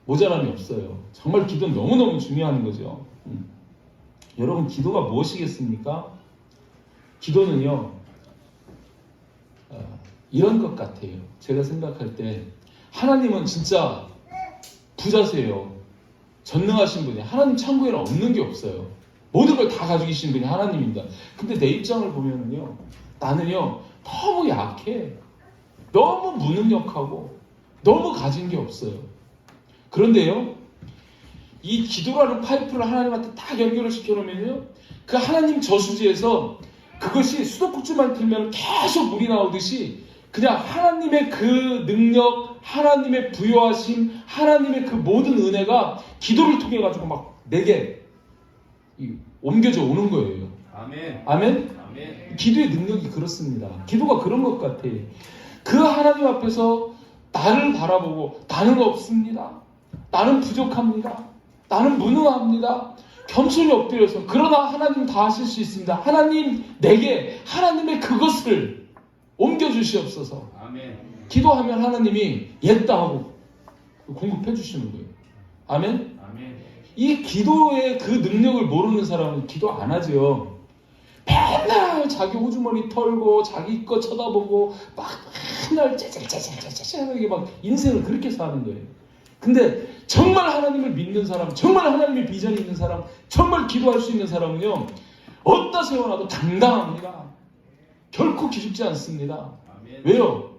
모자람이 없어요. 정말 기도는 너무너무 중요한 거죠. 여러분, 기도가 무엇이겠습니까? 기도는요, 이런 것 같아요. 제가 생각할 때 하나님은 진짜 부자세요. 전능하신 분이, 하나님 창고에는 없는 게 없어요. 모든 걸 다 가지고 계신 분이 하나님입니다. 근데 내 입장을 보면은요, 나는요 너무 약해, 너무 무능력하고 너무 가진 게 없어요. 그런데요, 이 기도라는 파이프를 하나님한테 딱 연결을 시켜놓으면요, 그 하나님 저수지에서 그것이 수도꼭지만 틀면 계속 물이 나오듯이 그냥 하나님의 그 능력, 하나님의 부요하심, 하나님의 그 모든 은혜가 기도를 통해 가지고 막 내게 옮겨져 오는 거예요. 아멘. 아멘. 아멘. 기도의 능력이 그렇습니다. 기도가 그런 것 같아. 그 하나님 앞에서 나를 바라보고 나는 없습니다. 나는 부족합니다. 나는 무능합니다. 겸손히 엎드려서 그러나 하나님 다 하실 수 있습니다. 하나님 내게 하나님의 그것을 옮겨주시옵소서. 아멘. 기도하면 하나님이 옛다 하고 공급해 주시는 거예요. 아멘. 아멘. 이 기도의 그 능력을 모르는 사람은 기도 안 하죠. 맨날 자기 호주머니 털고 자기 거 쳐다보고 막 맨날 째째째째째째하게 막 인생을 그렇게 사는 거예요. 근데 정말 하나님을 믿는 사람, 정말 하나님의 비전이 있는 사람, 정말 기도할 수 있는 사람은요, 어디다 세워놔도 당당합니다. 결코 기죽지 않습니다. 아멘. 왜요?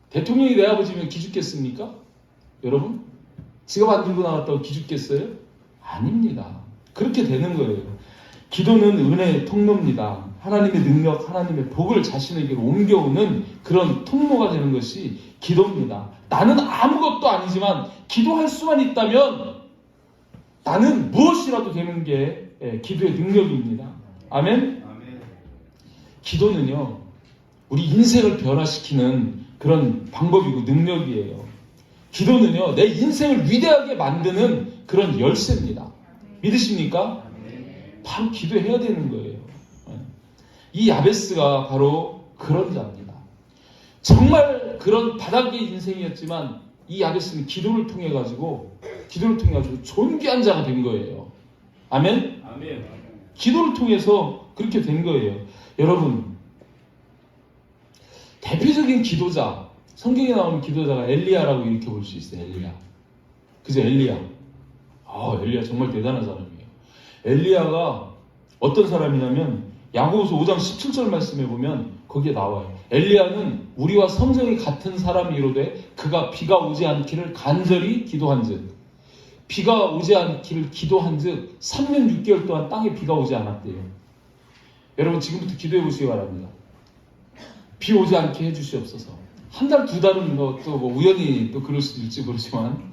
대통령이 내 아버지면 기죽겠습니까? 여러분? 지갑 안 들고 나갔다고 기죽겠어요? 아닙니다. 그렇게 되는 거예요. 기도는 은혜의 통로입니다. 하나님의 능력, 하나님의 복을 자신에게로 옮겨오는 그런 통로가 되는 것이 기도입니다. 나는 아무것도 아니지만 기도할 수만 있다면 나는 무엇이라도 되는 게 기도의 능력입니다. 아멘? 기도는요, 우리 인생을 변화시키는 그런 방법이고 능력이에요. 기도는요, 내 인생을 위대하게 만드는 그런 열쇠입니다. 믿으십니까? 바로 기도해야 되는 거예요. 이 야베스가 바로 그런 자입니다. 정말 그런 바닥의 인생이었지만 이 야베스는 기도를 통해 가지고 존귀한 자가 된 거예요. 아멘? 아멘. 기도를 통해서 그렇게 된 거예요. 여러분, 대표적인 기도자, 성경에 나오는 기도자가 엘리야라고 이렇게 볼 수 있어요. 엘리야. 그죠? 엘리야. 엘리야 정말 대단한 사람이에요. 엘리야가 어떤 사람이냐면 야고보서 5장 17절 말씀에 보면 거기에 나와요. 엘리야는 우리와 성정이 같은 사람이로되 그가 비가 오지 않기를 간절히 기도한즉, 비가 오지 않기를 기도한즉 3년 6개월 동안 땅에 비가 오지 않았대요. 여러분 지금부터 기도해 보시기 바랍니다. 비 오지 않게 해주시옵소서. 한 달, 두 달은 또 우연히 또 그럴 수도 있지 모르지만,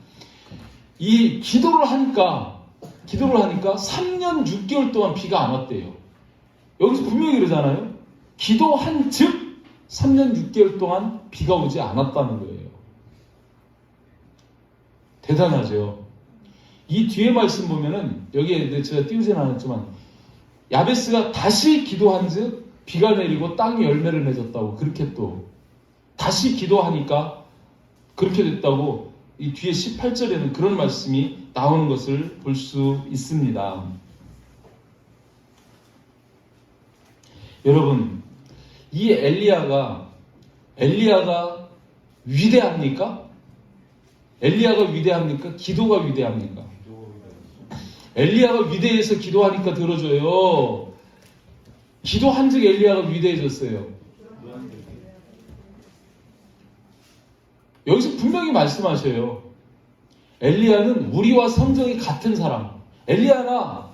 이 기도를 하니까 3년 6개월 동안 비가 안 왔대요. 여기서 분명히 그러잖아요. 기도한 즉 3년 6개월 동안 비가 오지 않았다는 거예요. 대단하죠. 이 뒤에 말씀 보면은 여기에 제가 띄우진 않았지만 야베스가 다시 기도한 즉 비가 내리고 땅이 열매를 맺었다고, 그렇게 또 다시 기도하니까 그렇게 됐다고 이 뒤에 18절에는 그런 말씀이 나오는 것을 볼 수 있습니다. 여러분, 이 엘리야가 위대합니까? 엘리야가 위대합니까? 기도가 위대합니까? 엘리야가 위대해서 기도하니까 들어줘요. 기도한 즉 엘리야가 위대해졌어요. 여기서 분명히 말씀하셔요. 엘리야는 우리와 성정이 같은 사람. 엘리야나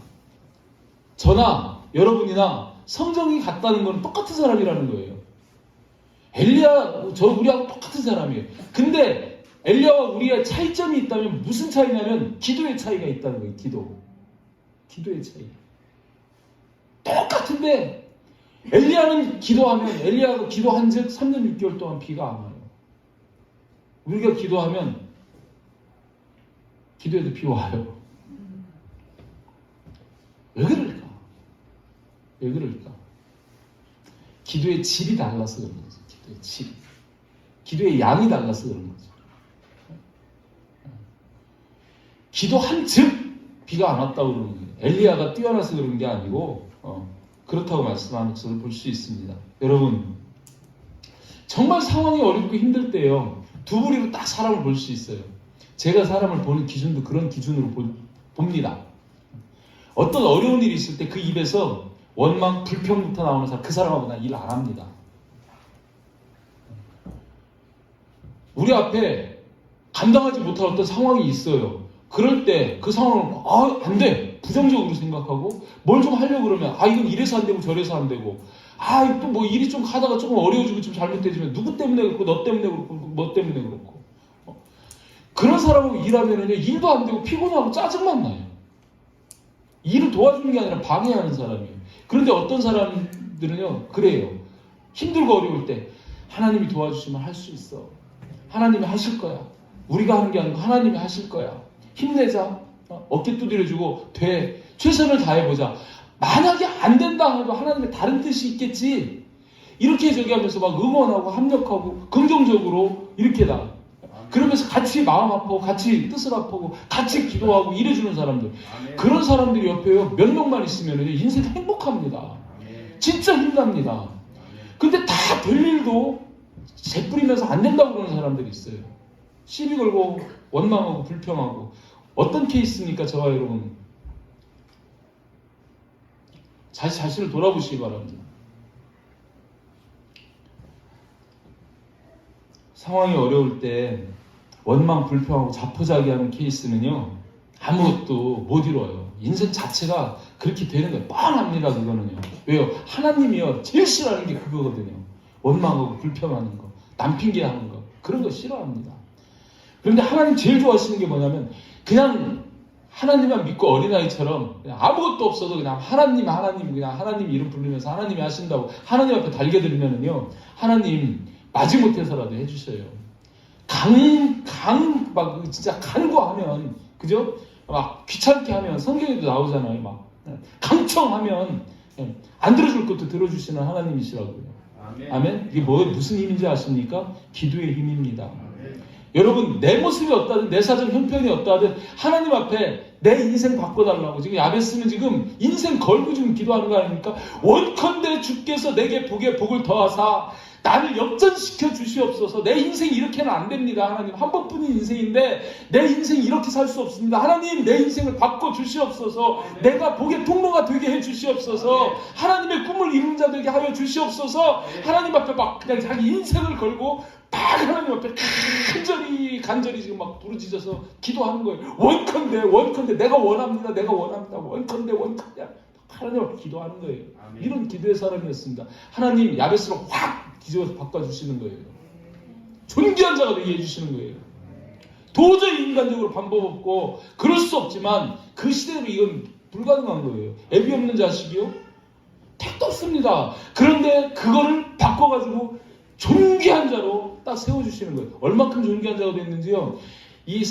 저나 여러분이나 성정이 같다는 건 똑같은 사람이라는 거예요. 엘리야, 우리하고 똑같은 사람이에요. 근데 엘리야와 우리의 차이점이 있다면 무슨 차이냐면 기도의 차이가 있다는 거예요. 기도의 차이. 똑같은데 엘리야가 기도한 즉 3년 6개월 동안 비가 안 와요. 우리가 기도하면 기도해도 비 와요. 왜 그럴까? 기도의 질이 달라서 그런 거죠. 기도의 질. 기도의 양이 달라서 그런 거죠. 기도한 즉 비가 안 왔다고 그러는 거예요. 엘리야가 뛰어나서 그런 게 아니고 그렇다고 말씀하는 것을 볼 수 있습니다. 여러분, 정말 상황이 어렵고 힘들 때요, 두 부리로 딱 사람을 볼 수 있어요. 제가 사람을 보는 기준도 그런 기준으로 봅니다. 어떤 어려운 일이 있을 때 그 입에서 원망, 불평부터 나오는 사람, 그 사람하고 난 일 안 합니다. 우리 앞에 감당하지 못할 어떤 상황이 있어요. 그럴 때 그 상황을 안 돼! 부정적으로 생각하고 뭘 좀 하려고 그러면 이건 이래서 안 되고 저래서 안 되고 또 뭐 일이 좀 가다가 조금 어려워지고 좀 잘못되지면 누구 때문에 그렇고 너 때문에 그렇고 뭐 때문에 그렇고 그런 사람하고 일하면은요, 일도 안 되고 피곤하고 짜증만 나요. 일을 도와주는 게 아니라 방해하는 사람이에요. 그런데 어떤 사람들은요 그래요. 힘들고 어려울 때 하나님이 도와주시면 할 수 있어. 하나님이 하실 거야. 우리가 하는 게 아니고 하나님이 하실 거야. 힘내자. 어깨 두드려주고 돼. 최선을 다해보자. 만약에 안 된다 해도 하나님의 다른 뜻이 있겠지. 이렇게 하면서 막 응원하고 합력하고 긍정적으로 이렇게 나. 그러면서 같이 마음 아프고 같이 뜻을 아프고 같이 기도하고 이래주는 사람들. 그런 사람들이 옆에요 몇 명만 있으면 인생 행복합니다. 진짜 힘납니다. 근데 다 될 일도 재뿌리면서 안 된다고 그러는 사람들이 있어요. 시비 걸고 원망하고 불평하고. 어떤 케이스입니까? 저와 여러분, 자신을 돌아보시기 바랍니다. 상황이 어려울 때 원망, 불평하고 자포자기하는 케이스는요, 아무것도 못 이뤄요. 인생 자체가 그렇게 되는 거예요. 뻔합니다. 그거는요. 왜요? 하나님이요 제일 싫어하는 게 그거거든요. 원망하고 불평하는 거, 남 핑계하는 거, 그런 거 싫어합니다. 그런데 하나님 제일 좋아하시는 게 뭐냐면 그냥 하나님만 믿고 어린아이처럼 그냥 아무것도 없어도 그냥 하나님 그냥 하나님 이름 부르면서 하나님이 하신다고 하나님 앞에 달겨드리면은요, 하나님 마지못해서라도 해주셔요. 막 진짜 간구하면, 그죠? 막 귀찮게 하면 성경에도 나오잖아요. 막 강청하면 안 들어줄 것도 들어주시는 하나님이시라고요. 아멘. 이게 무슨 힘인지 아십니까? 기도의 힘입니다. 여러분, 내 모습이 어떠하든 내 사정 형편이 어떠하든 하나님 앞에 내 인생 바꿔달라고 지금 야베스는 지금 인생 걸고 지금 기도하는 거 아닙니까? 원컨대 주께서 내게 복에 복을 더하사 나를 역전시켜 주시옵소서. 내 인생이 이렇게는 안 됩니다. 하나님, 한 번뿐인 인생인데 내 인생이 이렇게 살 수 없습니다. 하나님, 내 인생을 바꿔 주시옵소서. 내가 복의 통로가 되게 해 주시옵소서. 하나님의 꿈을 이룬 자 되게 하여 주시옵소서. 하나님 앞에 막 그냥 자기 인생을 걸고 막 하나님 앞에 간절히 지금 막 부르짖어서 기도하는 거예요. 원컨대 내가 원합니다. 원컨대 하나님 앞에 기도하는 거예요. 아멘. 이런 기도의 사람이었습니다. 하나님 야베스로 확 뒤집어서 바꿔주시는 거예요. 존귀한 자가 되게 해주시는 거예요. 도저히 인간적으로 방법 없고 그럴 수 없지만 그 시대로 이건 불가능한 거예요. 애비 없는 자식이요? 택도 없습니다. 그런데 그거를 바꿔가지고 존귀한 자로 딱 세워주시는 거예요. 얼마큼 존귀한 자가 됐는지요. 이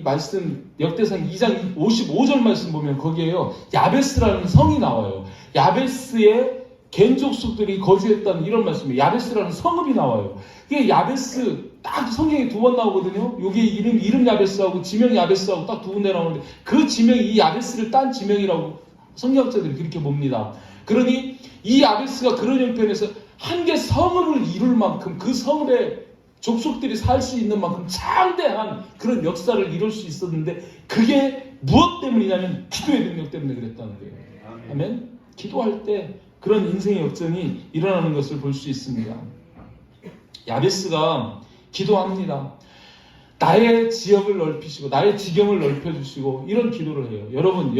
말씀, 역대상 2장 55절 말씀 보면 거기에요. 야베스라는 성이 나와요. 야베스의 겐족속들이 거주했다는 이런 말씀이에요. 야베스라는 성읍이 나와요. 이게 야베스, 딱 성경에 2번 나오거든요. 여기 이름 야베스하고 지명 야베스하고 딱 2군데 나오는데 그 지명이 이 야베스를 딴 지명이라고 성경학자들이 그렇게 봅니다. 그러니 이 야베스가 그런 형편에서 한 개 성읍을 이룰 만큼 그 성읍에 족속들이 살 수 있는 만큼 장대한 그런 역사를 이룰 수 있었는데 그게 무엇 때문이냐면 기도의 능력 때문에 그랬다는 거예요. 아멘. 기도할 때 그런 인생의 역전이 일어나는 것을 볼 수 있습니다. 야베스가 기도합니다. 나의 지역을 넓히시고 나의 지경을 넓혀주시고 이런 기도를 해요. 여러분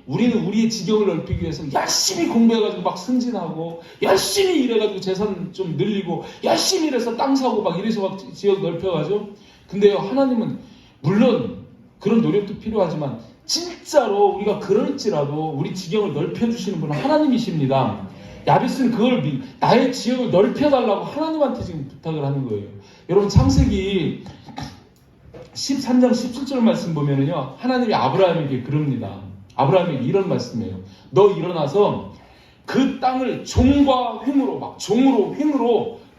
우리는 우리의 지경을 넓히기 위해서 열심히 공부해가지고 막 승진하고 열심히 일해가지고 재산 좀 늘리고 열심히 일해서 땅 사고 막 이래서 막 지역 넓혀가죠. 근데요, 하나님은 물론 그런 노력도 필요하지만 진짜로 우리가 그럴지라도 우리 지경을 넓혀주시는 분은 하나님이십니다. 야베스는 그걸 나의 지역을 넓혀달라고 하나님한테 지금 부탁을 하는 거예요. 여러분, 창세기 13장 17절 말씀 보면은요, 하나님이 아브라함에게 그럽니다. 아브라함에게 이런 말씀이에요. 너 일어나서 그 땅을 종과 횡으로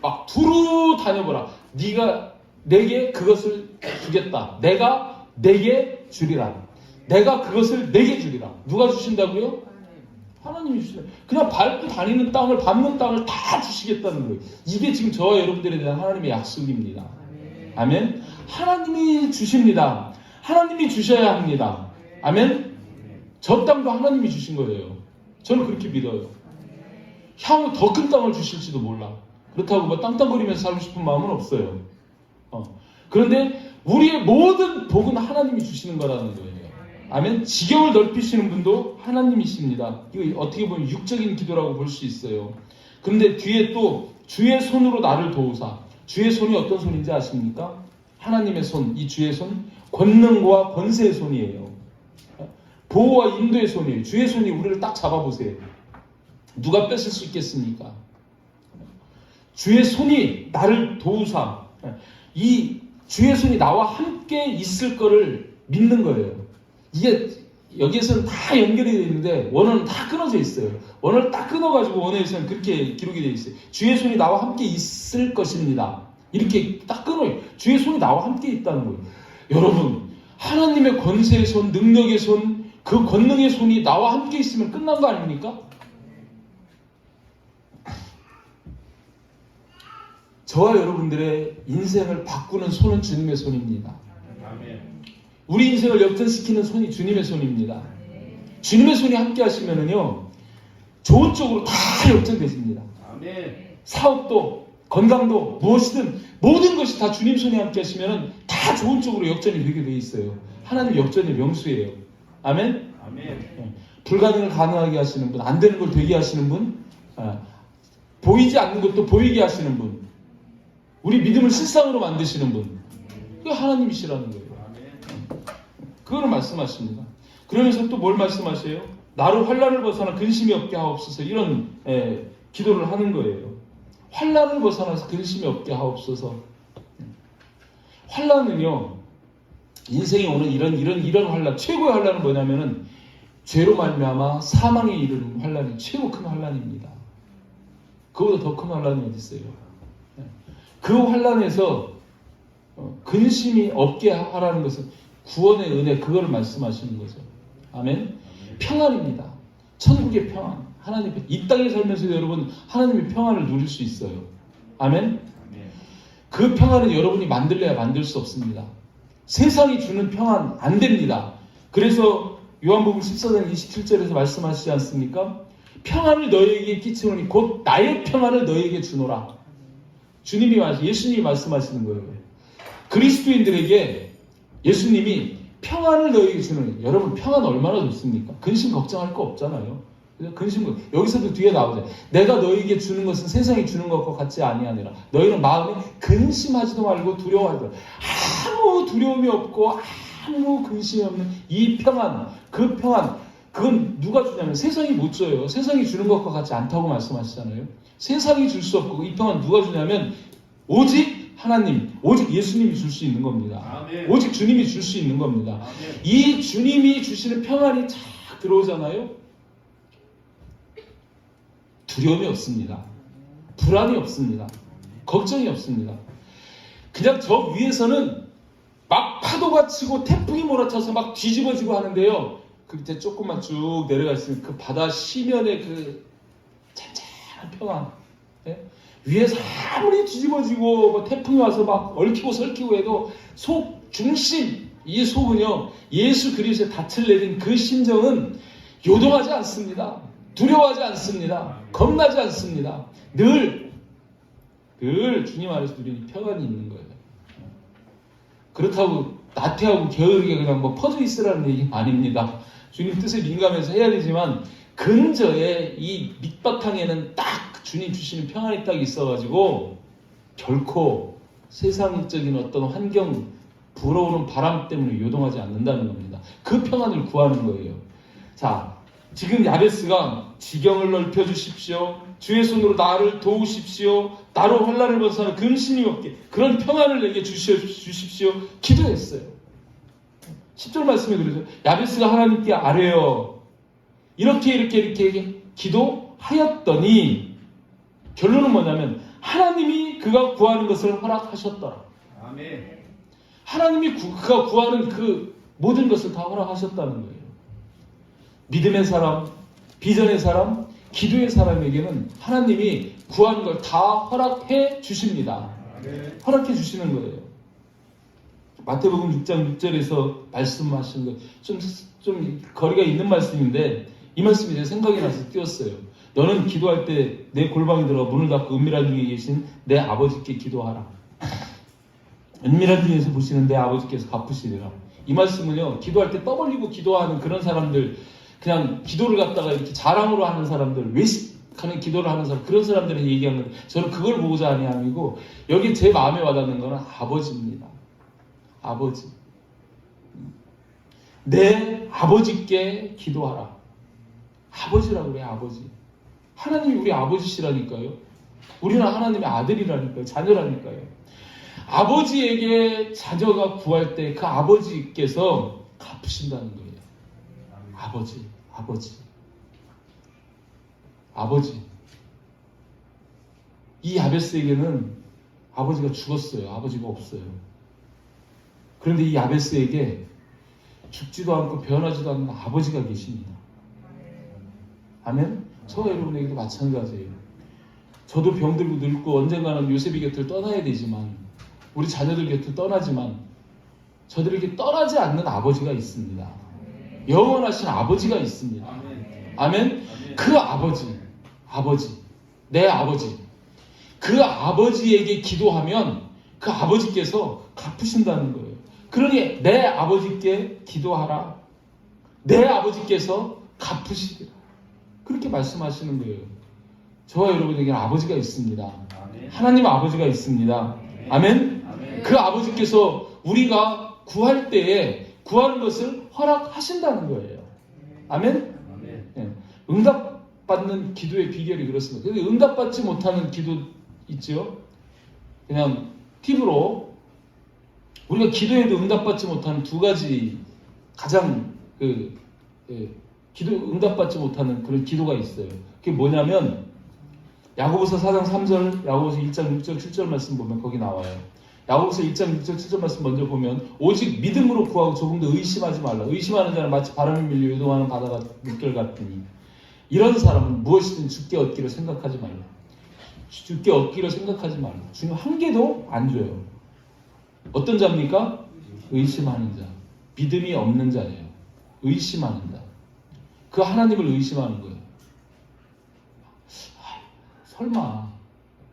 막 두루 다녀보라. 네가 내게 그것을 주겠다. 내가 내게 주리라. 내가 그것을 내게 주리라. 누가 주신다고요? 하나님이 주시다. 그냥 밟고 다니는 땅을, 밟는 땅을 다 주시겠다는 거예요. 이게 지금 저와 여러분들에 대한 하나님의 약속입니다. 아멘. 하나님이 주십니다. 하나님이 주셔야 합니다. 아멘. 저 땅도 하나님이 주신 거예요. 저는 그렇게 믿어요. 향후 더 큰 땅을 주실지도 몰라. 그렇다고 뭐 땅땅거리면서 살고 싶은 마음은 없어요. 그런데 우리의 모든 복은 하나님이 주시는 거라는 거예요. 아멘. 지경을 넓히시는 분도 하나님이십니다. 이거 어떻게 보면 육적인 기도라고 볼 수 있어요. 그런데 뒤에 또 주의 손으로 나를 도우사. 주의 손이 어떤 손인지 아십니까? 하나님의 손, 이 주의 손, 권능과 권세의 손이에요. 보호와 인도의 손이에요. 주의 손이 우리를 딱 잡아보세요. 누가 뺏을 수 있겠습니까? 주의 손이 나를 도우사. 이 주의 손이 나와 함께 있을 거를 믿는 거예요. 이게 여기에서는 다 연결이 되어 있는데 원어는 다 끊어져 있어요. 원어를 딱 끊어가지고 원어에서는 그렇게 기록이 되어 있어요. 주의 손이 나와 함께 있을 것입니다. 이렇게 딱 끊어요. 주의 손이 나와 함께 있다는 거예요. 여러분, 하나님의 권세의 손, 능력의 손, 그 권능의 손이 나와 함께 있으면 끝난 거 아닙니까? 저와 여러분들의 인생을 바꾸는 손은 주님의 손입니다. 우리 인생을 역전시키는 손이 주님의 손입니다. 주님의 손이 함께 하시면은요, 좋은 쪽으로 다 역전되십니다. 사업도, 건강도, 무엇이든 모든 것이 다 주님 손이 함께 하시면은 다 좋은 쪽으로 역전이 되게 돼 있어요. 하나님 역전의 명수예요. 아멘? 아멘. 불가능을 가능하게 하시는 분, 안 되는 걸 되게 하시는 분, 보이지 않는 것도 보이게 하시는 분, 우리 믿음을 실상으로 만드시는 분, 그게 하나님이시라는 거예요. 그거를 말씀하십니다. 그러면서 또 뭘 말씀하세요? 나로 환난을 벗어나 근심이 없게 하옵소서. 이런 기도를 하는 거예요. 환난을 벗어나서 근심이 없게 하옵소서. 환난은요, 인생에 오는 이런 환난, 최고의 환난은 뭐냐면은 죄로 말미암아 사망에 이르는 환난이 최고 큰 환난입니다. 그보다 더 큰 환난이 어디 있어요? 그 환난에서 근심이 없게 하라는 것은 구원의 은혜, 그거를 말씀하시는 거죠. 아멘. 평안입니다. 천국의 평안. 하나님 이 땅에 살면서도 여러분 하나님의 평안을 누릴 수 있어요. 아멘? 그 평안은 여러분이 만들래야 만들 수 없습니다. 세상이 주는 평안 안 됩니다. 그래서 요한복음 14장 27절에서 말씀하시지 않습니까? 평안을 너희에게 끼치노니 곧 나의 평안을 너희에게 주노라. 예수님이 말씀하시는 거예요. 그리스도인들에게 예수님이 평안을 너희에게 주노니, 여러분 평안 얼마나 좋습니까? 근심 걱정할 거 없잖아요. 여기서도 뒤에 나오죠. 내가 너희에게 주는 것은 세상이 주는 것과 같지 아니하니라. 너희는 마음에 근심하지도 말고 두려워하지 말고, 아무 두려움이 없고 아무 근심이 없는 이 평안, 그 평안, 그건 누가 주냐면 세상이 못 줘요. 세상이 주는 것과 같지 않다고 말씀하시잖아요. 세상이 줄 수 없고 이 평안 누가 주냐면 오직 하나님, 오직 예수님이 줄 수 있는 겁니다. 아멘. 오직 주님이 줄 수 있는 겁니다. 아멘. 이 주님이 주시는 평안이 쫙 들어오잖아요. 두려움이 없습니다. 불안이 없습니다. 걱정이 없습니다. 그냥 저 위에서는 막 파도가 치고 태풍이 몰아쳐서 막 뒤집어지고 하는데요. 그 밑에 조금만 쭉 내려가 있으면 그 바다 시면의 그 잔잔한 평안. 예? 위에서 아무리 뒤집어지고 뭐 태풍이 와서 막 얽히고 설키고 해도 속 중심, 이 속은요 예수 그리스도의 닻을 내린 그 심정은 요동하지 않습니다. 두려워하지 않습니다. 겁나지 않습니다. 늘 주님 안에서 누리는 평안이 있는 거예요. 그렇다고 나태하고 게으르게 그냥 뭐 퍼져 있으라는 얘기는 아닙니다. 주님 뜻에 민감해서 해야 되지만 근저에 이 밑바탕에는 딱 주님 주시는 평안이 딱 있어가지고 결코 세상적인 어떤 환경, 불어오는 바람 때문에 요동하지 않는다는 겁니다. 그 평안을 구하는 거예요. 자, 지금 야베스가 지경을 넓혀주십시오. 주의 손으로 나를 도우십시오. 나로 환난을 벗어나는 근심이 없게 그런 평안을 내게 주십시오. 기도했어요. 10절 말씀에 그러죠. 야베스가 하나님께 아뢰어 이렇게 기도하였더니 결론은 뭐냐면 하나님이 그가 구하는 것을 허락하셨더라. 아멘. 하나님이 그가 구하는 그 모든 것을 다 허락하셨다는 거예요. 믿음의 사람, 비전의 사람, 기도의 사람에게는 하나님이 구하는 걸 다 허락해 주십니다. 허락해 주시는 거예요. 마태복음 6장 6절에서 말씀하신 거 좀 거리가 있는 말씀인데 이 말씀이 제 생각이 나서 띄었어요. 너는 기도할 때 내 골방에 들어 문을 닫고 은밀한 중에 계신 내 아버지께 기도하라. 은밀한 중에서 보시는 내 아버지께서 갚으시리라. 이 말씀은요, 기도할 때 떠벌리고 기도하는 그런 사람들, 그냥 기도를 갖다가 이렇게 자랑으로 하는 사람들, 외식하는 기도를 하는 사람, 그런 사람들은 얘기한 건데, 저는 그걸 보고자 하는 게 아니고, 여기 제 마음에 와닿는 거는 아버지입니다. 아버지. 내 아버지께 기도하라. 아버지라고 그래요, 아버지. 하나님이 우리 아버지시라니까요. 우리는 하나님의 아들이라니까요. 자녀라니까요. 아버지에게 자녀가 구할 때 그 아버지께서 갚으신다는 거예요. 아버지. 이 야베스에게는 아버지가 죽었어요. 아버지가 없어요. 그런데 이 야베스에게 죽지도 않고 변하지도 않는 아버지가 계십니다. 아멘? 저와 여러분에게도 마찬가지예요. 저도 병들고 늙고 언젠가는 요셉이 곁을 떠나야 되지만, 우리 자녀들 곁을 떠나지만 저들에게 떠나지 않는 아버지가 있습니다. 영원하신 아버지가 있습니다. 아멘? 그 아버지, 내 아버지, 그 아버지에게 기도하면 그 아버지께서 갚으신다는 거예요. 그러니 내 아버지께 기도하라. 내 아버지께서 갚으시리라. 그렇게 말씀하시는 거예요. 저와 여러분에게는 아버지가 있습니다. 하나님 아버지가 있습니다. 아멘? 그 아버지께서 우리가 구할 때에 구하는 것을 허락하신다는 거예요. 아멘? 네. 응답받는 기도의 비결이 그렇습니다. 근데 응답받지 못하는 기도 있죠? 그냥 팁으로 우리가 기도해도 응답받지 못하는 두 가지 가장 기도 응답받지 못하는 그런 기도가 있어요. 그게 뭐냐면 야고보서 4장 3절, 야고보서 1장 6절 7절 말씀 보면 거기 나와요. 야고보서 1장 6절 7절 말씀 먼저 보면 오직 믿음으로 구하고 조금도 의심하지 말라. 의심하는 자는 마치 바람에 밀려 요동하는 바다가 물결 같으니 이런 사람은 무엇이든 죽게 얻기로 생각하지 말라. 죽게 얻기로 생각하지 말라. 주님 한 개도 안 줘요. 어떤 자입니까? 의심하는 자. 믿음이 없는 자예요. 의심하는 자. 그 하나님을 의심하는 거예요. 설마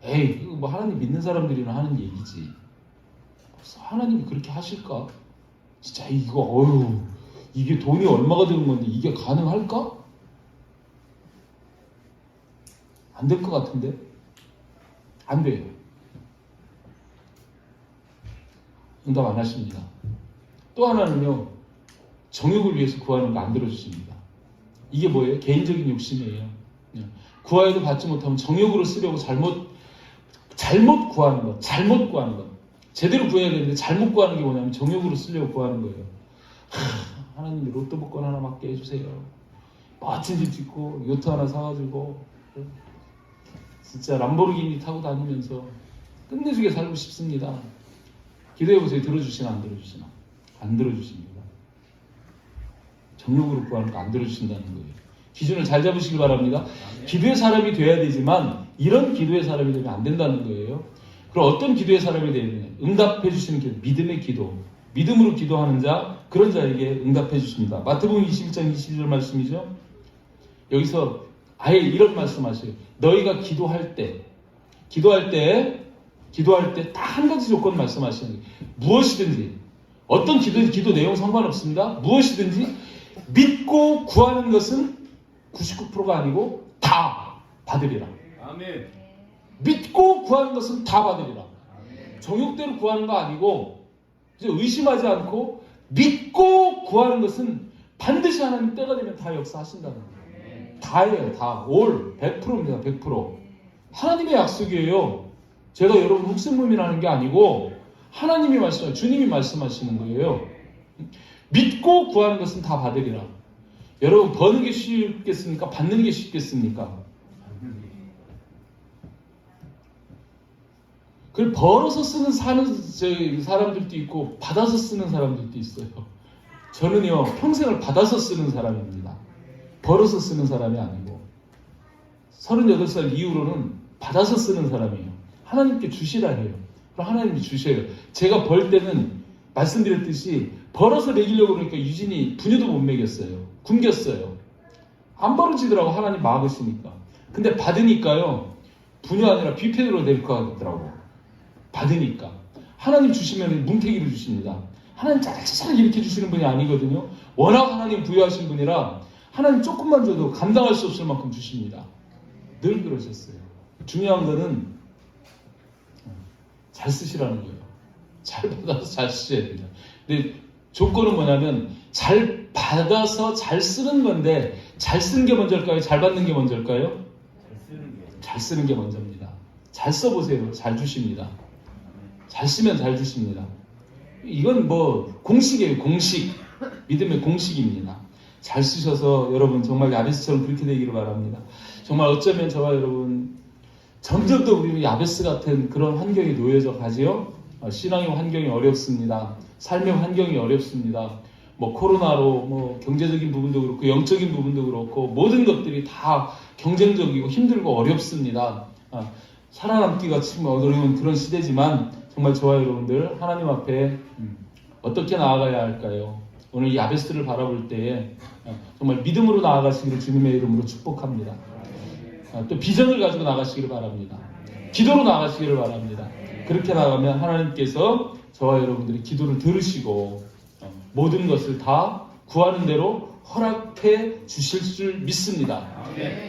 에이 이거 뭐 하나님 믿는 사람들이나 하는 얘기지. 하나님이 그렇게 하실까? 진짜 이거 어휴 이게 돈이 얼마가 드는 건데 이게 가능할까? 안 될 것 같은데? 안 돼요. 응답 안 하십니다. 또 하나는요, 정욕을 위해서 구하는 거 안 들어주십니다. 이게 뭐예요? 개인적인 욕심이에요. 구하여도 받지 못하면 정욕으로 쓰려고 잘못 구하는 것, 잘못 구하는 것. 제대로 구해야 되는데 잘못 구하는 게 뭐냐면 정욕으로 쓰려고 구하는 거예요. 하나님이 로또 복권 하나 맞게 해주세요. 멋진 집 짓고 요트 하나 사가지고 진짜 람보르기니 타고 다니면서 끝내주게 살고 싶습니다. 기도해보세요. 들어주시나 안 들어주시나? 안 들어주십니다. 정욕으로 구하는 거 안 들어주신다는 거예요. 기준을 잘 잡으시기 바랍니다. 기도의 사람이 돼야 되지만 이런 기도의 사람이 되면 안 된다는 거예요. 그럼 어떤 기도의 사람이 되야 되냐? 응답해 주시는 기도, 믿음의 기도. 믿음으로 기도하는 자, 그런 자에게 응답해 주십니다. 마태복음 21장 22절 말씀이죠. 여기서 아예 이런 말씀하세요. 너희가 기도할 때 딱 한 가지 조건 말씀하시는 거예요. 무엇이든지 어떤 기도 내용 상관없습니다. 무엇이든지 믿고 구하는 것은 99%가 아니고 다 받으리라. 아멘. 믿고 구하는 것은 다 받으리라. 정욕대로 구하는 거 아니고 의심하지 않고 믿고 구하는 것은 반드시 하나님 때가 되면 다 역사하신다는 거예요. 다예요. 다. 올 100%입니다. 100%. 하나님의 약속이에요. 제가 여러분 훅신무민하는 게 아니고 하나님이 주님이 말씀하시는 거예요. 믿고 구하는 것은 다 받으리라. 여러분 버는 게 쉽겠습니까? 받는 게 쉽겠습니까? 그걸 벌어서 쓰는 사람들도 있고 받아서 쓰는 사람들도 있어요. 저는요 평생을 받아서 쓰는 사람입니다. 벌어서 쓰는 사람이 아니고 38살 이후로는 받아서 쓰는 사람이에요. 하나님께 주시라 해요. 그럼 하나님이 주셔요. 제가 벌 때는 말씀드렸듯이 벌어서 먹이려고 그러니까 유진이 분유도 못 먹였어요. 굶겼어요. 안 벌어지더라고. 하나님 막으시니까. 근데 받으니까요 분유 아니라 뷔페로 될 것 같더라고. 받으니까. 하나님 주시면 뭉태기를 주십니다. 하나님 짜잘짜잘 이렇게 주시는 분이 아니거든요. 워낙 하나님 부여하신 분이라 하나님 조금만 줘도 감당할 수 없을 만큼 주십니다. 늘 그러셨어요. 중요한 거는 잘 쓰시라는 거예요. 잘 받아서 잘 쓰셔야 됩니다. 근데 조건은 뭐냐면 잘 받아서 잘 쓰는 건데 잘 쓰는 게 먼저일까요? 잘 받는 게 먼저일까요? 잘 쓰는 게 먼저입니다. 잘 써보세요. 잘 주십니다. 잘 쓰면 잘 주십니다. 이건 뭐 공식이에요. 공식. 믿음의 공식입니다. 잘 쓰셔서 여러분 정말 야베스처럼 그렇게 되기를 바랍니다. 정말 어쩌면 저와 여러분 점점 더 우리 야베스 같은 그런 환경에 놓여져 가지요. 신앙의 환경이 어렵습니다. 삶의 환경이 어렵습니다. 뭐 코로나로 뭐 경제적인 부분도 그렇고 영적인 부분도 그렇고 모든 것들이 다 경쟁적이고 힘들고 어렵습니다. 살아남기가 참 어려운 그런 시대지만 정말 저와 여러분들 하나님 앞에 어떻게 나아가야 할까요? 오늘 이 야베스를 바라볼 때에 정말 믿음으로 나아가시기를 주님의 이름으로 축복합니다. 또 비전을 가지고 나가시기를 바랍니다. 기도로 나가시기를 바랍니다. 그렇게 나가면 하나님께서 저와 여러분들이 기도를 들으시고 모든 것을 다 구하는 대로 허락해 주실 줄 믿습니다.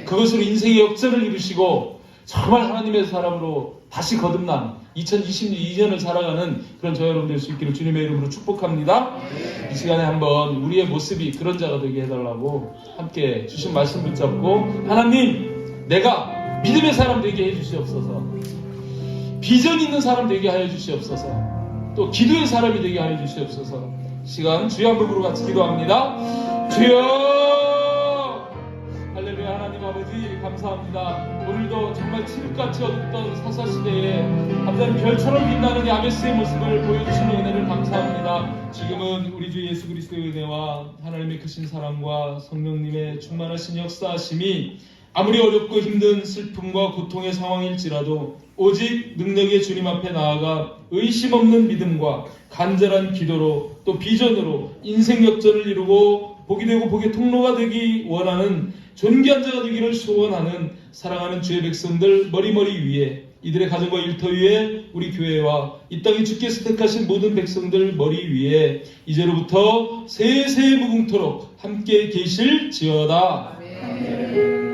그것으로 인생의 역전을 이루시고 정말 하나님의 사람으로 다시 거듭난 2022년을 살아가는 그런 저와 여러분 될 수 있기를 주님의 이름으로 축복합니다. 이 시간에 한번 우리의 모습이 그런 자가 되게 해달라고 함께 주신 말씀 붙잡고 하나님 내가 믿음의 사람 되게 해주시옵소서. 비전 있는 사람 되게 하여 주시옵소서. 또 기도의 사람이 되게 하여 주시옵소서. 시간 주여 한번 부르고 같이 기도합니다. 주여 할렐루야. 하나님 아버지 감사합니다. 오늘도 정말 칠흑같이 어둡던 사사시대에 완전 별처럼 빛나는 야베스의 모습을 보여주시는 은혜를 감사합니다. 지금은 우리 주 예수 그리스도의 은혜와 하나님의 크신 사랑과 성령님의 충만하신 역사하심이 아무리 어렵고 힘든 슬픔과 고통의 상황일지라도 오직 능력의 주님 앞에 나아가 의심 없는 믿음과 간절한 기도로 또 비전으로 인생 역전을 이루고 복이 되고 복의 통로가 되기 원하는 존귀한 자가 되기를 소원하는 사랑하는 주의 백성들 머리머리 위에 이들의 가정과 일터 위에 우리 교회와 이 땅에 주께서 택하신 모든 백성들 머리 위에 이제로부터 세세 무궁토록 함께 계실지어다. 아멘.